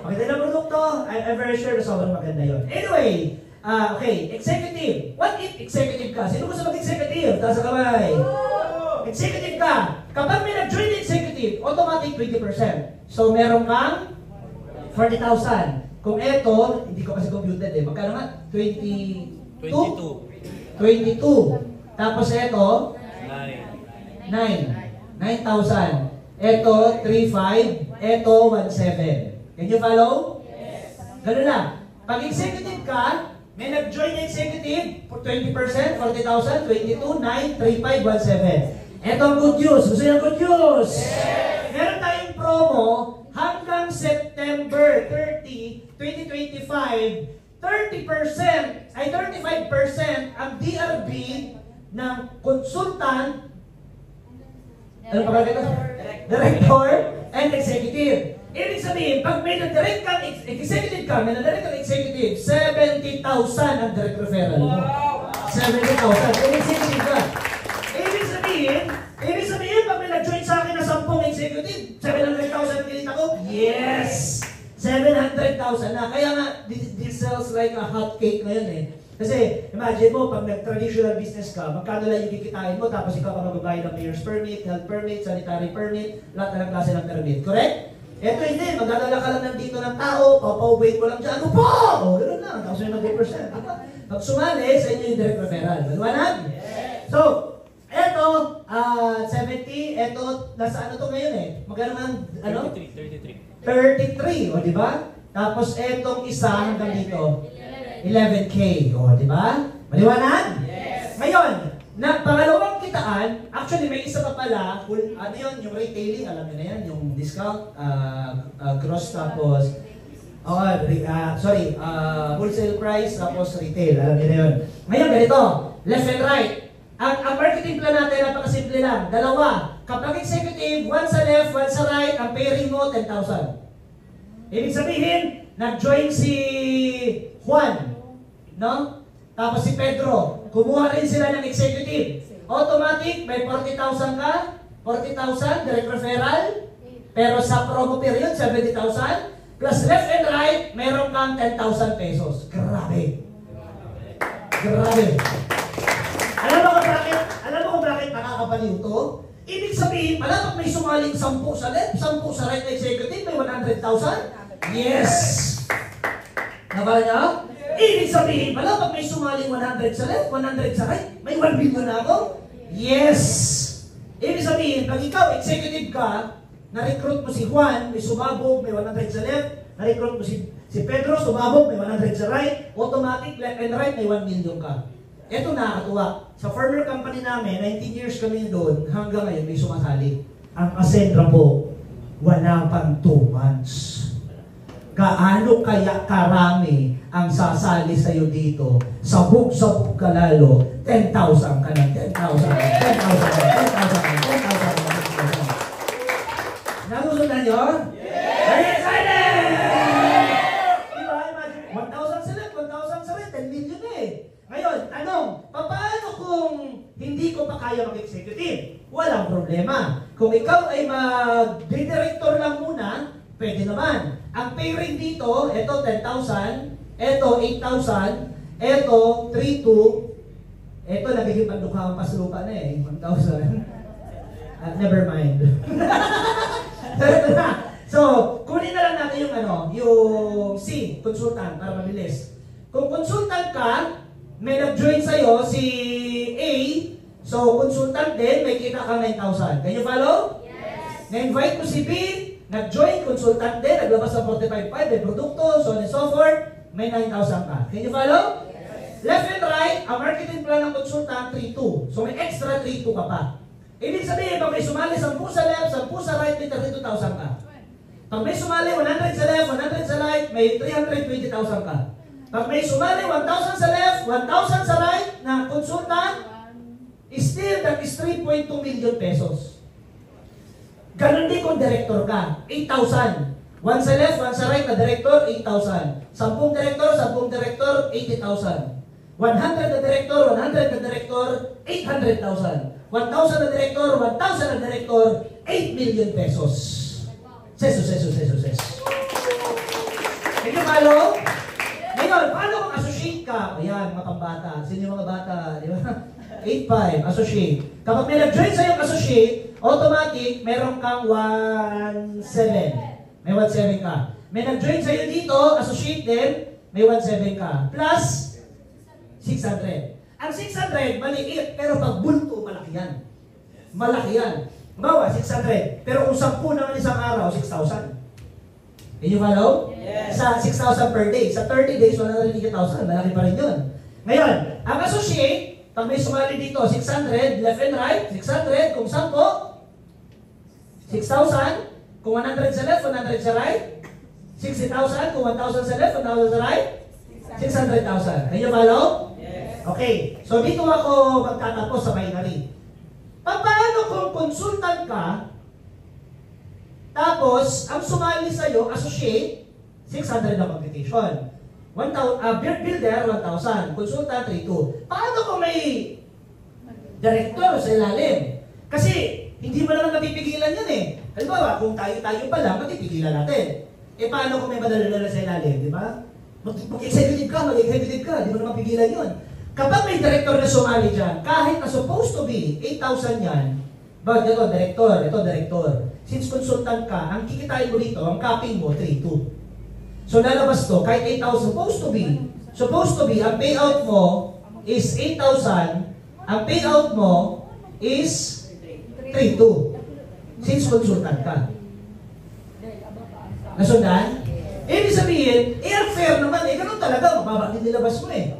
pagdating ng produkto, I'm very sure na sobrang maganda yun. Anyway, okay, executive. What if executive ka? Sino gusto mag-executive? Taas ang kamay. Executive ka. Kapag may nag-join na executive, automatic 20%. So, meron kang 40,000. Kung eto, hindi ko kasi computed eh. Magkano nga? 22. Tapos eto? 9. 9,000. Eto, 3,500. Eto, 1,700. Can you follow? Yes. Ganun lang. Pag executive ka, may nag-join na executive for 20%, 40,000, 22, 9, 3, 5, 1, 7. Ito ang good news. Gusto niyo ang good news? Yes! Meron tayong promo hanggang September 30, 2025, 30% ay 35% ang DRB ng consultant, ano pa ba ito? Director and executive. Ibig sabihin, pag may na-direct kang executive ka, may na-direct kang executive, 70,000 ang direct referral mo. 70,000. Kung executive ka. Ibig sabihin, pag may nag-join sa akin na 10 executive, 700,000 ang kinita ko? Yes! 700,000 na. Kaya nga, this sells like a hot cake ngayon eh. Kasi, imagine mo, pag nag-traditional business ka, magkano lang yung kikitain mo, tapos ikaw pa magbabayad ng mayor's permit, health permit, sanitary permit, lahat na ng klase ng permit. Correct? Eto hindi, magdadala ka lang nandito ng tao, papauwait mo lang dyan, ano po? O, gano'n lang, tapos may mag-percent. Pag sumali, sa inyo yung direct referral. Maliwanag? So, eto, 70, eto, nasa ano to ngayon eh? Magkano ang, ano? 33. 33, o di ba? Tapos etong isa hanggang dito, 11K, o di ba? Maliwanag? Yes. Ngayon, na pangalawang kitaan, actually may isa pa pala, ano yun, yung retailing, alam niyo na yan, yung discount, gross tapos, wholesale price tapos retail, alam niyo na yun. Ngayon, ganito, left and right. Ang marketing plan natin, napakasimple lang. Dalawa. Kapag executive, one sa left, one sa right, ang pairing mo, 10,000. Ibig sabihin, nag-join si Juan, no? Tapos si Pedro. Kumuha rin sila ng executive. Automatic, may 40,000 ka. 40,000, direct referral. Pero sa promo period, 70,000. Plus left and right, meron kang 10,000 pesos. Grabe. Grabe. Alam mo kung bakit nakakabaliw to? Ibig sabihin, pala pag may sumaling 10 sa left, 10 sa right na executive, may 100,000? Yes! Nabala niya? Ibig sabihin, pala pag may sumaling 100 sa left, 100 sa right, may 1 billion na ako? Yes! Ibig sabihin, pag ikaw executive ka, na-recruit mo si Juan, may sumabog, may 100 sa left, Na-recruit mo si Pedro, sumabog, may 100 sa right, automatic, left and right, may 1 million ka. Ito nakakatuwa. Sa farmer company namin, 19 years kami doon, hanggang ngayon may sumasali. Ang Ascendra po, wala pang 2 months. Gaano kaya karami ang sasali sa'yo dito? Sabog-sabog ka lalo, 10,000 ka na, 10,000, 10,000, 10,000, 10,000. Nagustuhan nyo? Very excited! Diba? Imagine, 1,000 sa left, 1,000 sa right, 10 million eh. Ngayon, tanong, paano kung hindi ko pa kaya mag-executive? Walang problema. Kung ikaw ay mag-director lang muna, pwede naman. Ang pay rate dito, ito 10,000, ito 8,000, ito 3,200, ito nagiging pandukha ang paslupa na eh, 1,000. Never mind. So, ito na. So, kunin na lang natin yung yung C, consultant, para mabilis. Kung consultant ka, may nag-join sa'yo si A, so consultant din, may kita ka 9,000. Can you follow? Yes. Na-invite mo si B, nag-join, consultant din, naglabas ng 45.5, may produkto, so on and so forth, may 9,000 ka. Can you follow? Yes. Left and right, ang marketing plan ng consultant, 3,200. So may extra 3,200 ka pa. Ibig sabihin, pag may sumali 10 sa left, 10 sa right, may 32,000 ka. Pag may sumali 100 sa left, 100 sa right, may 320,000 ka. Pag may sumali 1,000 sa left, 1,000 sa right na consultant, still that is 3.2 million pesos. Ganon din kung director ka, 8,000. One sa left, one sa right na director, 8,000. 10 director, 10 director, 80,000. 100 na director, 100 na director, 800,000. 1,000 na director, 1,000 na director, 8 million pesos. Seso. Can you follow? Ngayon, paano kung associate ka? Ayan, mga pambata. Sino yung mga bata? Di ba? 8.5, associate. Kapag may nag-join sa'yo associate, automatic, meron kang 1.7. May 1.7 ka. May nag-join sa'yo dito, associate din, may 1.7 ka. Plus, 600. Ang 600, maliit, pero pag bulto, malaki yan. Malaki yan. Bawa, 600. Pero kung 10 naman isang araw, 6,000. Can you follow? Yes. Sa 6,000 per day. Sa 30 days, 180,000. Malaki pa rin yun. Ngayon, ang associate, pag may sumali dito, 600, left and right, 600, kung 10, 6,000, kung 100 sa left, 100 sa right, 60,000, kung 1,000 sa left, 1,000 sa right, 600,000. Can you follow? Yes. Okay, so dito ako magtatapos sa binary. Paano kung consultant ka, tapos ang sumali sa'yo, associate, 600 na computation. Builder, 1,000. Consultant, 3,200. Paano kung may director sa ilalim? Kasi hindi mo naman mapipigilan yun eh. Halimbawa, kung tayo pa lang, mapipigilan natin. Eh paano kung may madalala sa ilalim, di ba? Mag-executive ka, di mo naman pigilan yun. Kapag may director na sumali dyan, kahit na supposed to be 8,000 yan, but ito director. Since consultant ka, ang kikitain mo dito, ang capping mo, 3,200. So lalabas to, kahit 8,000 supposed to be, ang payout mo is 8,000, ang payout mo is 3,200. Since consultant ka. Nasundan? Ibig sabihin, fair naman, ganun talaga, mababa din nilabas mo eh.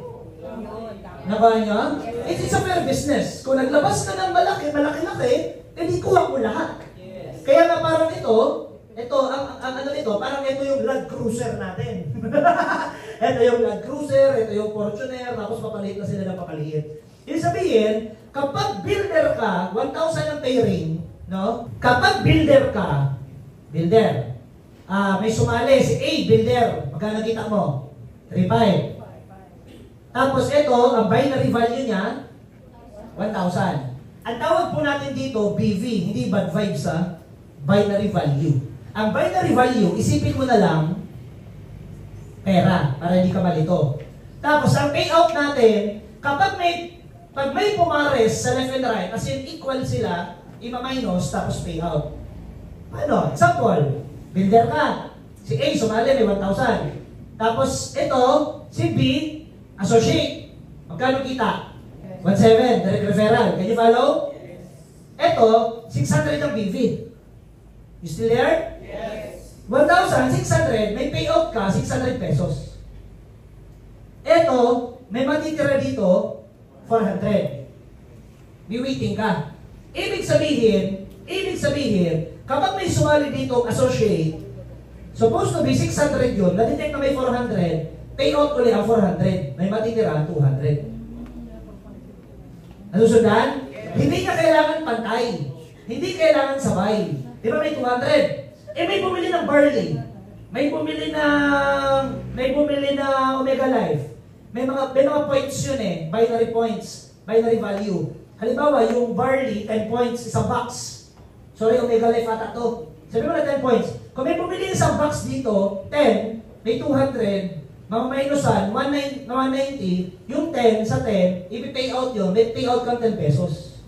Nakaya nyo? It's a fair business. Kung naglabas ka ng malaki-laki, hindi kuha mo lahat. Kaya nga parang parang ito yung Land Cruiser natin. Ito yung Land Cruiser, ito yung Fortuner, tapos papaliit na sila ng papaliit. Ibig sabihin, kapag builder ka, 1,000 ang pay ring, no? Kapag builder ka, may sumali si A, builder, magkano kita mo? 3,500. Tapos ito, ang binary value niya, 1,000. Ang tawag po natin dito, BV, hindi bad vibes ha, binary value. Ang binary value, isipin mo na lang, pera, para hindi ka malito. Tapos ang payout natin, pag may pumares sa left and right, as in equal sila, ima-minus, tapos payout. Ano? Example, builder ka, si A sumali may 1,000. Tapos ito, si B, associate. Magkano kita? 1,700, direct referral. Can you follow? Ito, 600 ang BV. You still there? Yes. 1,600, may payout ka, 600 pesos. Ito, may matitira dito, 400. Biwiting ka. Ibig sabihin, kapag may sumali dito associate, supposed to be 600 yun, na-detect na may 400, payout ulit ang 400, may matitira 200. Nasusundan? Hindi ka kailangan pantay. Hindi kailangan sabay. Di ba may 200? May bumili ng barley. May bumili na Omega Life. May mga points yun binary points, binary value. Halimbawa, yung barley, 10 points, isang box. Sorry, Omega Life ata to. Sabi mo na 10 points. Kung may bumili isang box dito, 10, may 200, mga minusan, 190, yung 10 sa 10, i-pay out yun, may pay out kang 10 pesos.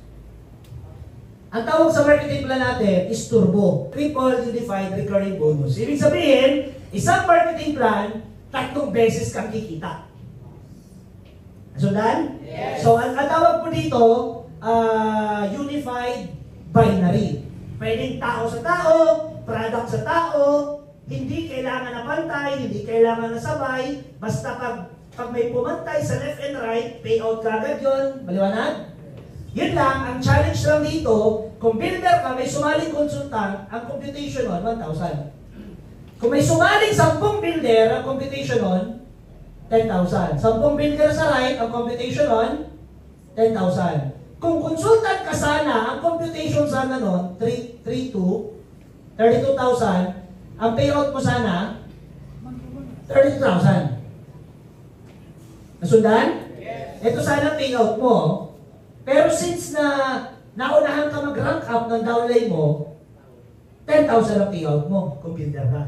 Ang tawag sa marketing plan natin is turbo, triple unified recurring bonus. Ibig sabihin, isang marketing plan, 3 beses kang kikita. Sundan? Yes. So, ang tawag po dito, unified binary. Pwedeng tao sa tao, product sa tao, hindi kailangan na pantay, hindi kailangan na sabay, basta pag may pumantay sa left and right, payout ka agad yun. Maliwanag? Yun lang, ang challenge lang dito, kung builder ka, may sumaling consultant, ang computation on 1,000. Kung may sumaling 10 builder, ang computation on 10,000. 10 builder sa right, ang computation on 10,000. Kung consultant ka sana, ang computation sana nun, 32,000, ang payout mo sana, 32,000. Nasundan? Yes. Ito sana ang payout mo. Pero since naunahan ka mag-rank up ng downline mo, 10,000 ang payout mo kung builder ka.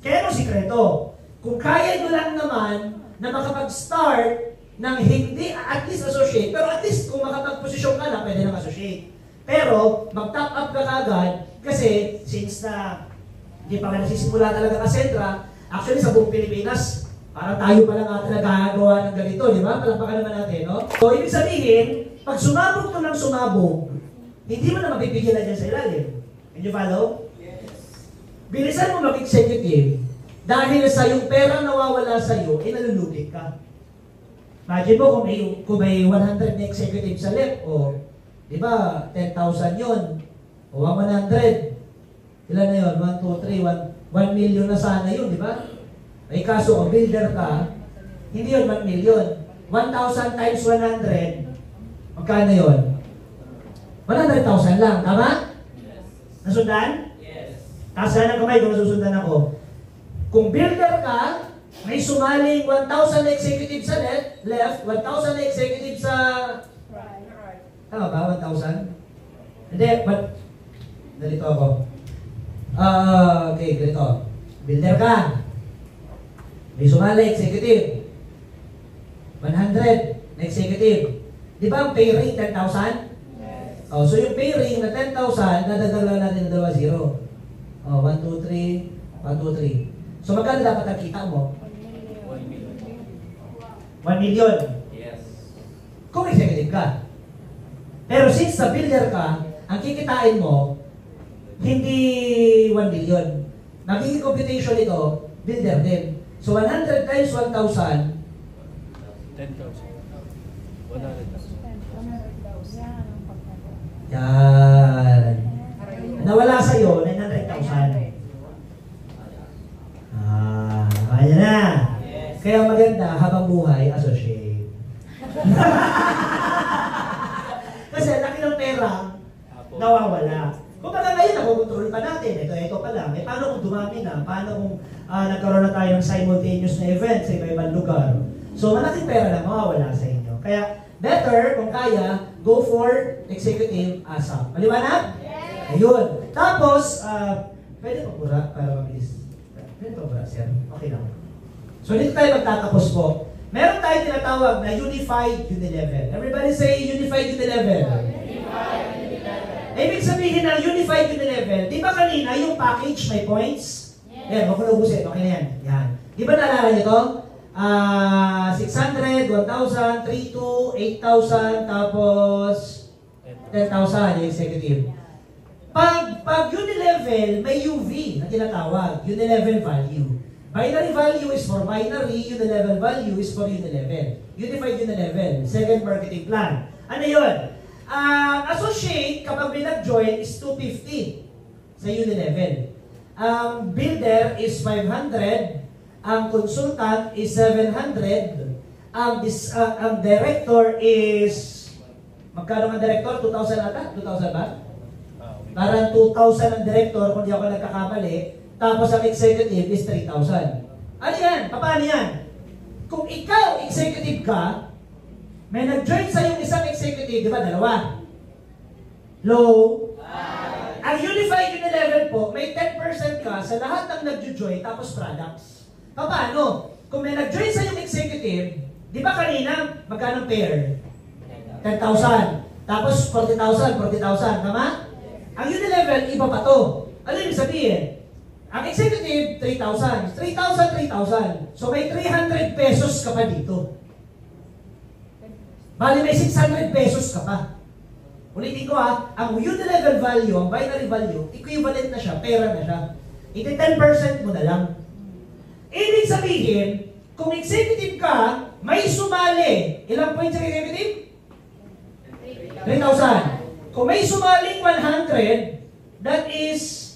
Kaya ano sikreto? Kung kaya nyo lang naman na makapag-start ng hindi at least associate, pero at least kung makapag-posisyon ka na, pwede nang associate. Pero mag-top up ka agad kasi since na hindi pa nga nasisimula talaga ka sentra, actually sa buong Pilipinas, parang tayo pa lang ata nagagawa ng ganito, di ba? Palampakan naman natin, no? So, ibig sabihin, pag sumabog to ng sumabog, hindi mo na mapipigil na dyan sa ilalim. Can you follow? Yes. Bilisan mo mag-executive dahil sa yung pera nawawala sa iyo, nalulugi ka. Imagine mo kung may 100 na executive sa left, o, di ba, 10,000 yun, o 100, ilan na yun? 1, 2, 3, 1 million na sana yun, di ba? May kaso, o builder ka, hindi yun 1 million. 1,000 times 100, magkano yun? 100,000 lang, tama? Yes. Nasundan? Yes. Taas na ng kamay kung nasusundan ako. Kung builder ka, may sumaling 1,000 executive sa left, 1,000 executive sa right. Tama ba? 1,000? Hindi, but ganito ako. Okay, ganito. Builder ka. May sumali executive. 100 na executive. Di ba ang pay rate 10,000? Yes. Oh, so yung pay rate na 10,000, nadagdag lang natin na 2 0. Oh, 1, 2, 3, 1, 2, 3. So magkano dapat ang kita mo? 1 million. Yes. Kung executive ka. Pero since na builder ka, ang kikitain mo, hindi 1 million. Magiging computation ito, builder din. So 100 times 1,000, 10,000. 100,000. Yan. Nawala sa'yo, 900,000. Kaya na. Yes. Kaya maganda, habang buhay, associate. Kasi laki ng pera, nawawala. Kung baga ngayon, nakukontrol pa natin. Ito pa lang. Paano kung dumami na? Paano kung nagkaroon na tayo ng simultaneous na event sa iba-ibang lugar? So, malaking pera lang mawawala sa inyo. Kaya, better, kung kaya, go for executive ASAP. Maliwanag? Yes! Ayun. Tapos, pwede pa pura para mabilis. Pwede pa pura, sir? Okay lang. So, dito tayo magtatapos po. Meron tayo tinatawag na Unified Unilevel. Everybody say Unified Unilevel. Unified Unilevel. Ibig sabihin ng Unified Unilevel, di ba kanina yung package may points? Yes. Yan, huwag ko na ubusin. Okay na yan. Yan. Di ba naalala nyo ito? 600, 1,000, 3,2, 8,000, tapos 10,000 yung executive. Pag unilevel, may UV na tinatawag, unilevel value. Binary value is for binary, unilevel value is for unilevel. Unified unilevel, second marketing plan. Ano yun? Associate, kapag may nag-join, is 250 sa unilevel. Ang builder is 500, ang consultant is 700, ang director is, magkano ang director? 2,000 ata? 2,000 ba? Parang 2,000 ang director, kung di ako nagkakamali, tapos ang executive is 3,000. Ano yan? Paano yan? Kung ikaw, executive ka, may nag-join sa yung isang executive, di ba? Dalawa. Low. Ang unified unilevel po, may 10% ka sa lahat ng nag-join, tapos products. Paano? Kung may nag-join sa yung executive, di ba kanina, magkano pair? 10,000. Tapos 40,000, 40,000. Tama? Ang unilevel, iba pa to. Ano yung sabihin? Ang executive, 3,000. 3,000, 3,000. So may 300 pesos ka pa dito. Bali may 600 pesos ka pa. Ulitin ko ang unilevel value, ang binary value, equivalent na siya, pera na siya. Iti 10% mo na lang. Ibig sabihin, kung executive ka, may sumali. Ilang points sa executive? 3,000. Kung may sumaling 100, that is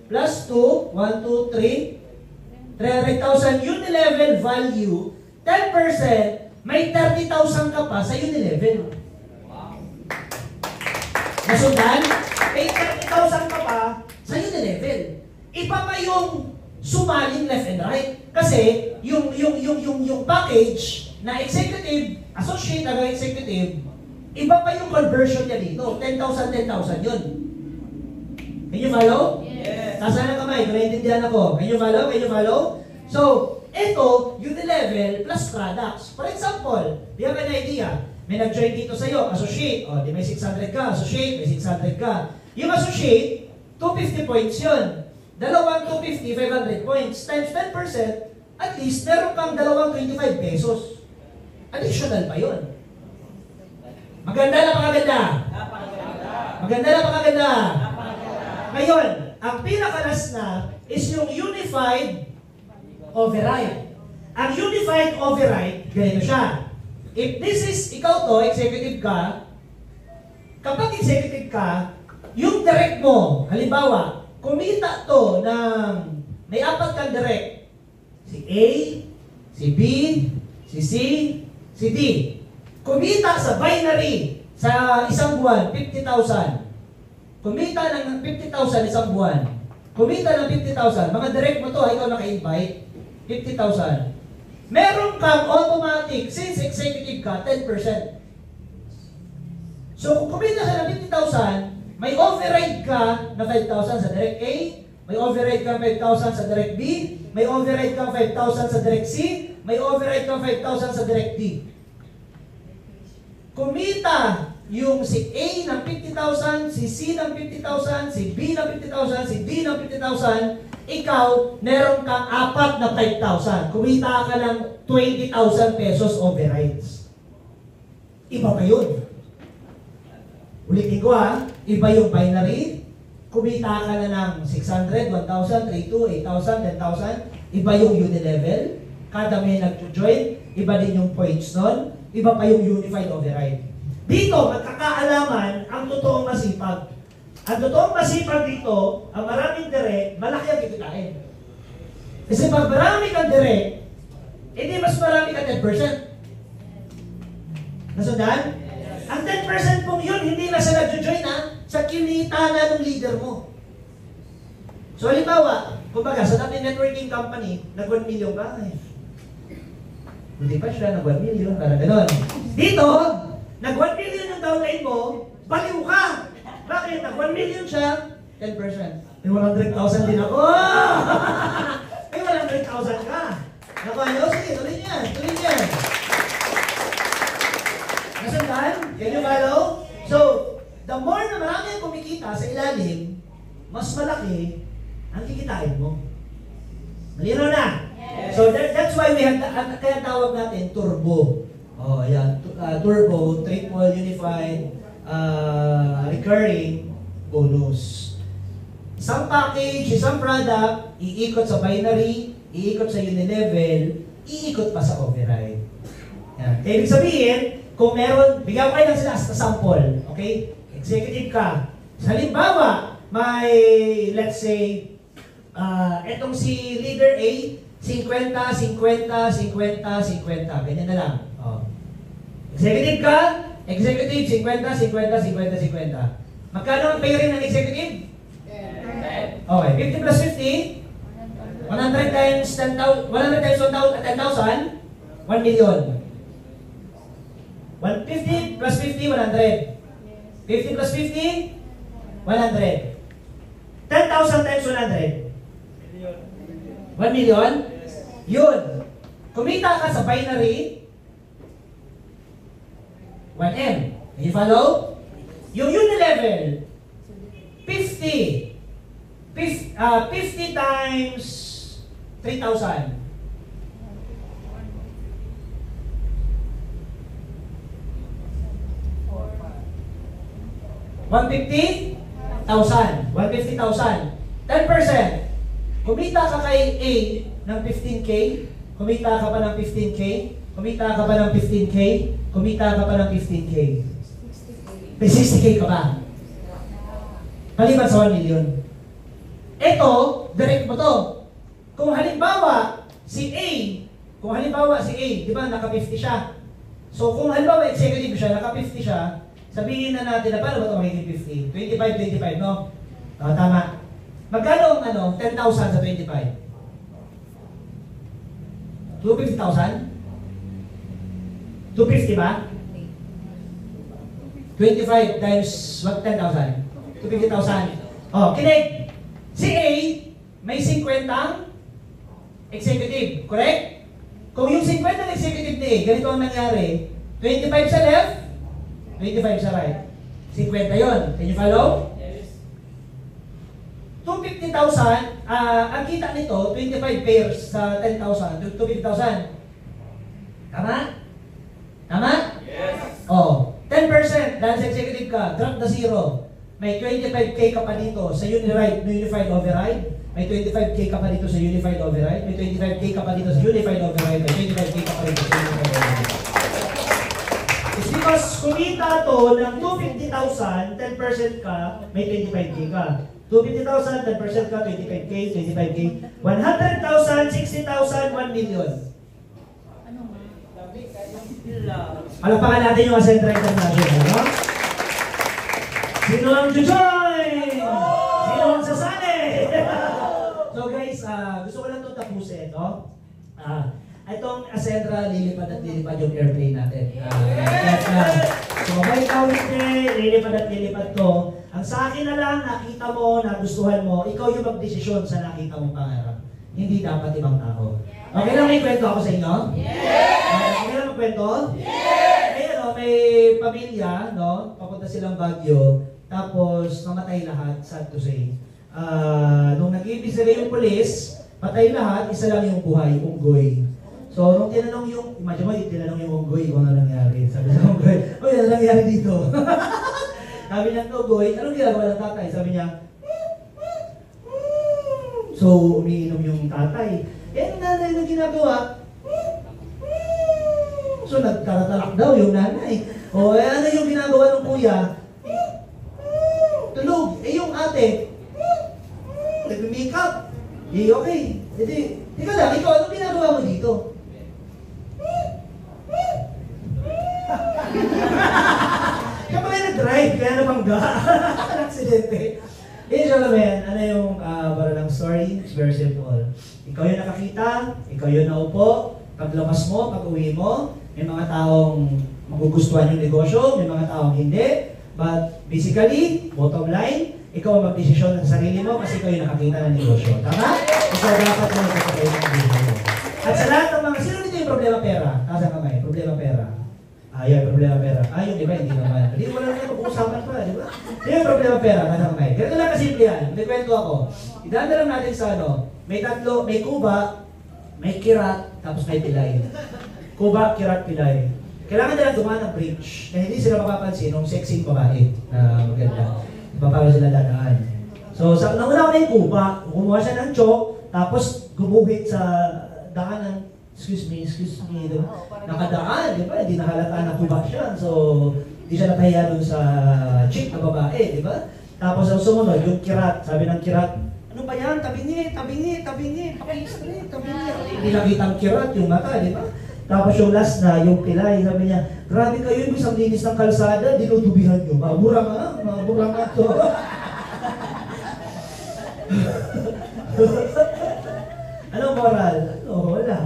plus 2, 1, 2, 3, 300,000 unilevel value, 10%, may 30,000 ka pa sa unilevel. Nasundan? May 30,000 ka pa sa unilevel. Iba pa yung sumaling left and right. Kasi yung package na executive, associate na executive, iba pa yung conversion niya dito. 10,000, 10,000 yun. Can you follow? Yes. Taas na kamay, kung naiintindihan ako. Can you follow? Can you follow? So, ito, unilevel plus products. For example, do you have an idea? May nag-join dito sa'yo, associate. O, di may 600 ka. Associate, may 600 ka. Yung associate, 250 points yun. Dalawang 250, 500 points. Times 10%, at least, meron kang dalawang 25 pesos. Additional pa yun. Maganda na pakaganda. Maganda na pakaganda. Ngayon, ang pinakalas na is yung unified override. Ang unified override, ganito siya. If this is, ikaw to, executive ka, kapag executive ka, yung direct mo, halimbawa, kumita to ng, may 4 kang direct. Si A, si B, si C, si D. Kumita sa binary sa isang buwan, 50,000. Kumita ng 50,000 isang buwan. Kumita ng 50,000. Mga direct mo to, ikaw naka-invite, 50,000. Meron kang automatic, since executive ka, 10%. So kung kumita ka ng 50,000, may override ka na 5,000 sa direct A, may override ka 5,000 sa direct B, may override ka 5,000 sa direct C, may override ka 5,000 sa direct D. Kumita yung si A ng 50,000, si C ng 50,000, si B ng 50,000, si D ng 50,000, ikaw, meron kang 4 na 5,000. Kumita ka ng 20,000 pesos overrides. Iba pa yun. Ulitin ko iba yung binary, kumita ka na ng 600, 1,000, 3,200, 8,000, 10,000, iba yung unilevel, kada may nag-join, iba din yung points nun, iba pa yung unified override. Dito, magkakaalaman ang totoong masipag. Ang totoong masipag dito, ang maraming direct, malaki ang kikitain. Kasi pag marami kang direct, hindi mas marami ka 10%. Nasundan? Ang 10% pong yun, hindi na sa nag-join sa kinita na ng leader mo. So halimbawa, kumbaga, sa dati networking company, nag 1 million ka, hindi pa siya, nag 1 million, parang gano'n. Dito, nag 1 million yung downline mo, baliw ka! Bakit? Nag 1 million siya, 10%. May 100,000 din ako! May 100,000 ka! Naku, sige, tuloy niyan, tuloy niyan. Nasundan? Can you follow? So, the more na marami ang kumikita sa ilalim, mas malaki ang kikitain mo. Malino na? Yes. So, that's why we have, kaya tawag natin turbo. Oh, yan. Turbo, triple, unified, recurring, bonus. isang package, isang product, iikot sa binary, iikot sa unilevel, iikot pa sa override. Yan. Ibig sabihin, kung meron, bigyan ko kayo ng sila sa sample. Okay? Executive ka. Sa halimbawa, may, let's say, etong si leader A, 50, 50, 50, 50. Ganyan na lang. Oh. Executive ka, executive, 50, 50, 50, 50. Magkano ang pay rin ng executive? 10. Okay, 50 plus 50, 100 times 10,000, 100 times 10,000, 1 million. 150 plus 50, 100. 50 plus 50, 100. 10,000 times 100. 1 million? Yun. Kumita ka sa binary, 1M. Can you follow? Yung unilevel, 50. 50 times 3,000. 150,000. 150,000. 10%. Kumita ka kay A ng 15K, kumita ka pa ng 15K, kumita ka pa ng 15K, kumita ka pa ng 15K. May 60K ka pa. Paliban sa 1 million. Ito, direct mo to. Kung halimbawa, si A, di ba, naka-50 siya. So, kung halimbawa executive siya, naka-50 siya, sabihin na natin na paano ba ito magiging 50? 25, no? Tama. Magkano ang 10,000 sa 25? 250,000? 250 ba? 25 times 10,000? 250,000. Oh, kinig! Si A, may 50 executive, correct? Kung yung 50 na executive ni A, ganito ang nangyari, 25 sa left, 25 sa right. 50 yon. Can you follow? Yes. 250,000, ang kita nito, 25 pairs sa 10,000, 250,000. Tama? Tama? Yes. Oh, 10% dahil sa executive ka, drop the zero. May 25K ka pa dito sa unified override. May 25K ka pa dito sa unified override. May 25K ka pa dito sa unified override. May 25K ka pa dito sa unified override. It's because kumita to ng 250,000, 10% ka, may 25K ka. 250,000, 10% ka, 25K, 25K. 100,000, 60,000, 1 million. Palakpakan natin yung Asentra International, no? Sino ang jojoy? Sino ang sasali? So guys, gusto ko lang itong tapusin, no? Itong Asentra, lilipad at lilipad yung airplane natin. So may hindi, lilipad at lilipad to. Ang sa akin na lang, nakita mo, nagustuhan mo, ikaw yung magdesisyon sa nakita mong pangarap. Hindi dapat ibang tao. Okay lang may kwento ako sa inyo? Okay lang magkwento? May pamilya, no? Papunta silang Baguio, tapos namatay lahat, sad to say. Nung nag-ibig sila yung polis, patay lahat, isa lang yung buhay, unggoy. So, nung tinanong yung, imagine mo, tinanong yung unggoy kung ano nangyari. Sabi sa unggoy, ano nangyari dito? Sabi ng unggoy, anong ginagawa ng tatay? Sabi niya, so, umiinom yung tatay. Eh, nanay na ginagawa, so, nagtaratalak daw yung nanay. O, ano yung ginagawa ng kuya? Tulog. Eh, yung ate, nag-makeup. Eh, okay. Hindi, ikaw lang, ikaw, anong ginagawa mo dito? Kaya pala nag-drive, kaya nabangga. Aksidente. Eh, gentlemen, ano yung para lang story? It's very simple. Ikaw yung nakakita, ikaw yung naupo, paglabas mo, pag-uwi mo, may mga taong magugustuhan yung negosyo, may mga taong hindi. But basically, bottom line, ikaw ang mag-desisyon ng sarili mo kasi ikaw yung nakakita ng negosyo. Tama? Ikaw dapat mo nakakita ng negosyo. At sa lahat ng mga, sino dito yung problema pera? Taas ang kamay, problema pera. Yan, problema pera. Yung iba, hindi naman. Hindi mo lang yung pag-uusapan pa, di ba? Sino yung problema pera? Taas ang kamay. Ganito lang kasimple yan. May kwento ako. Idaan lang natin sa may tatlo, may kuba, may kirat, tapos may pilay. Kuba, kirat, pilay. Kailangan nila dumaan ng bridge na hindi sila mapapansin ng sexy babae na maganda. Paano sila dadaan. So So, sa nauna ko na yung kupa, kumuha siya ng chalk, tapos gumuhit sa daanan, excuse me, diba? Nakadaan, di ba? Hindi nahalata na kuba siya. So, hindi siya napahiya dun sa chick na babae, di ba? Tapos ang sumunod, yung kirat, sabi ng kirat, ano ba yan? Tabingi, paki-straight, tabingi. Hindi nakita ang kirat, yung mata, di ba? Tapos yung last na, yung pilay, sabi niya, grabe kayo, yung isang linis ng kalsada, dinutubihan nyo. Mabura nga to. Anong moral? Ano, wala.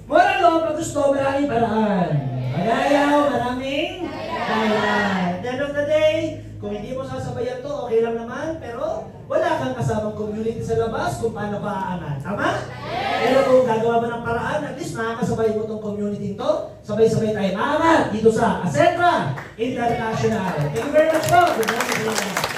Moral o, pag gusto, maraming paraan. Magayaw, maraming dahilan. At the end of the day, kung hindi mo sasabayan to, okay lang naman, pero wala kang kasamang community sa labas kung paano paangat. Tama? Pero kung gagawa mo ng paraan, at least makakasabay mo tong community to, sabay-sabay tayo maangat dito sa Asentra International. Thank you very much po. Good morning.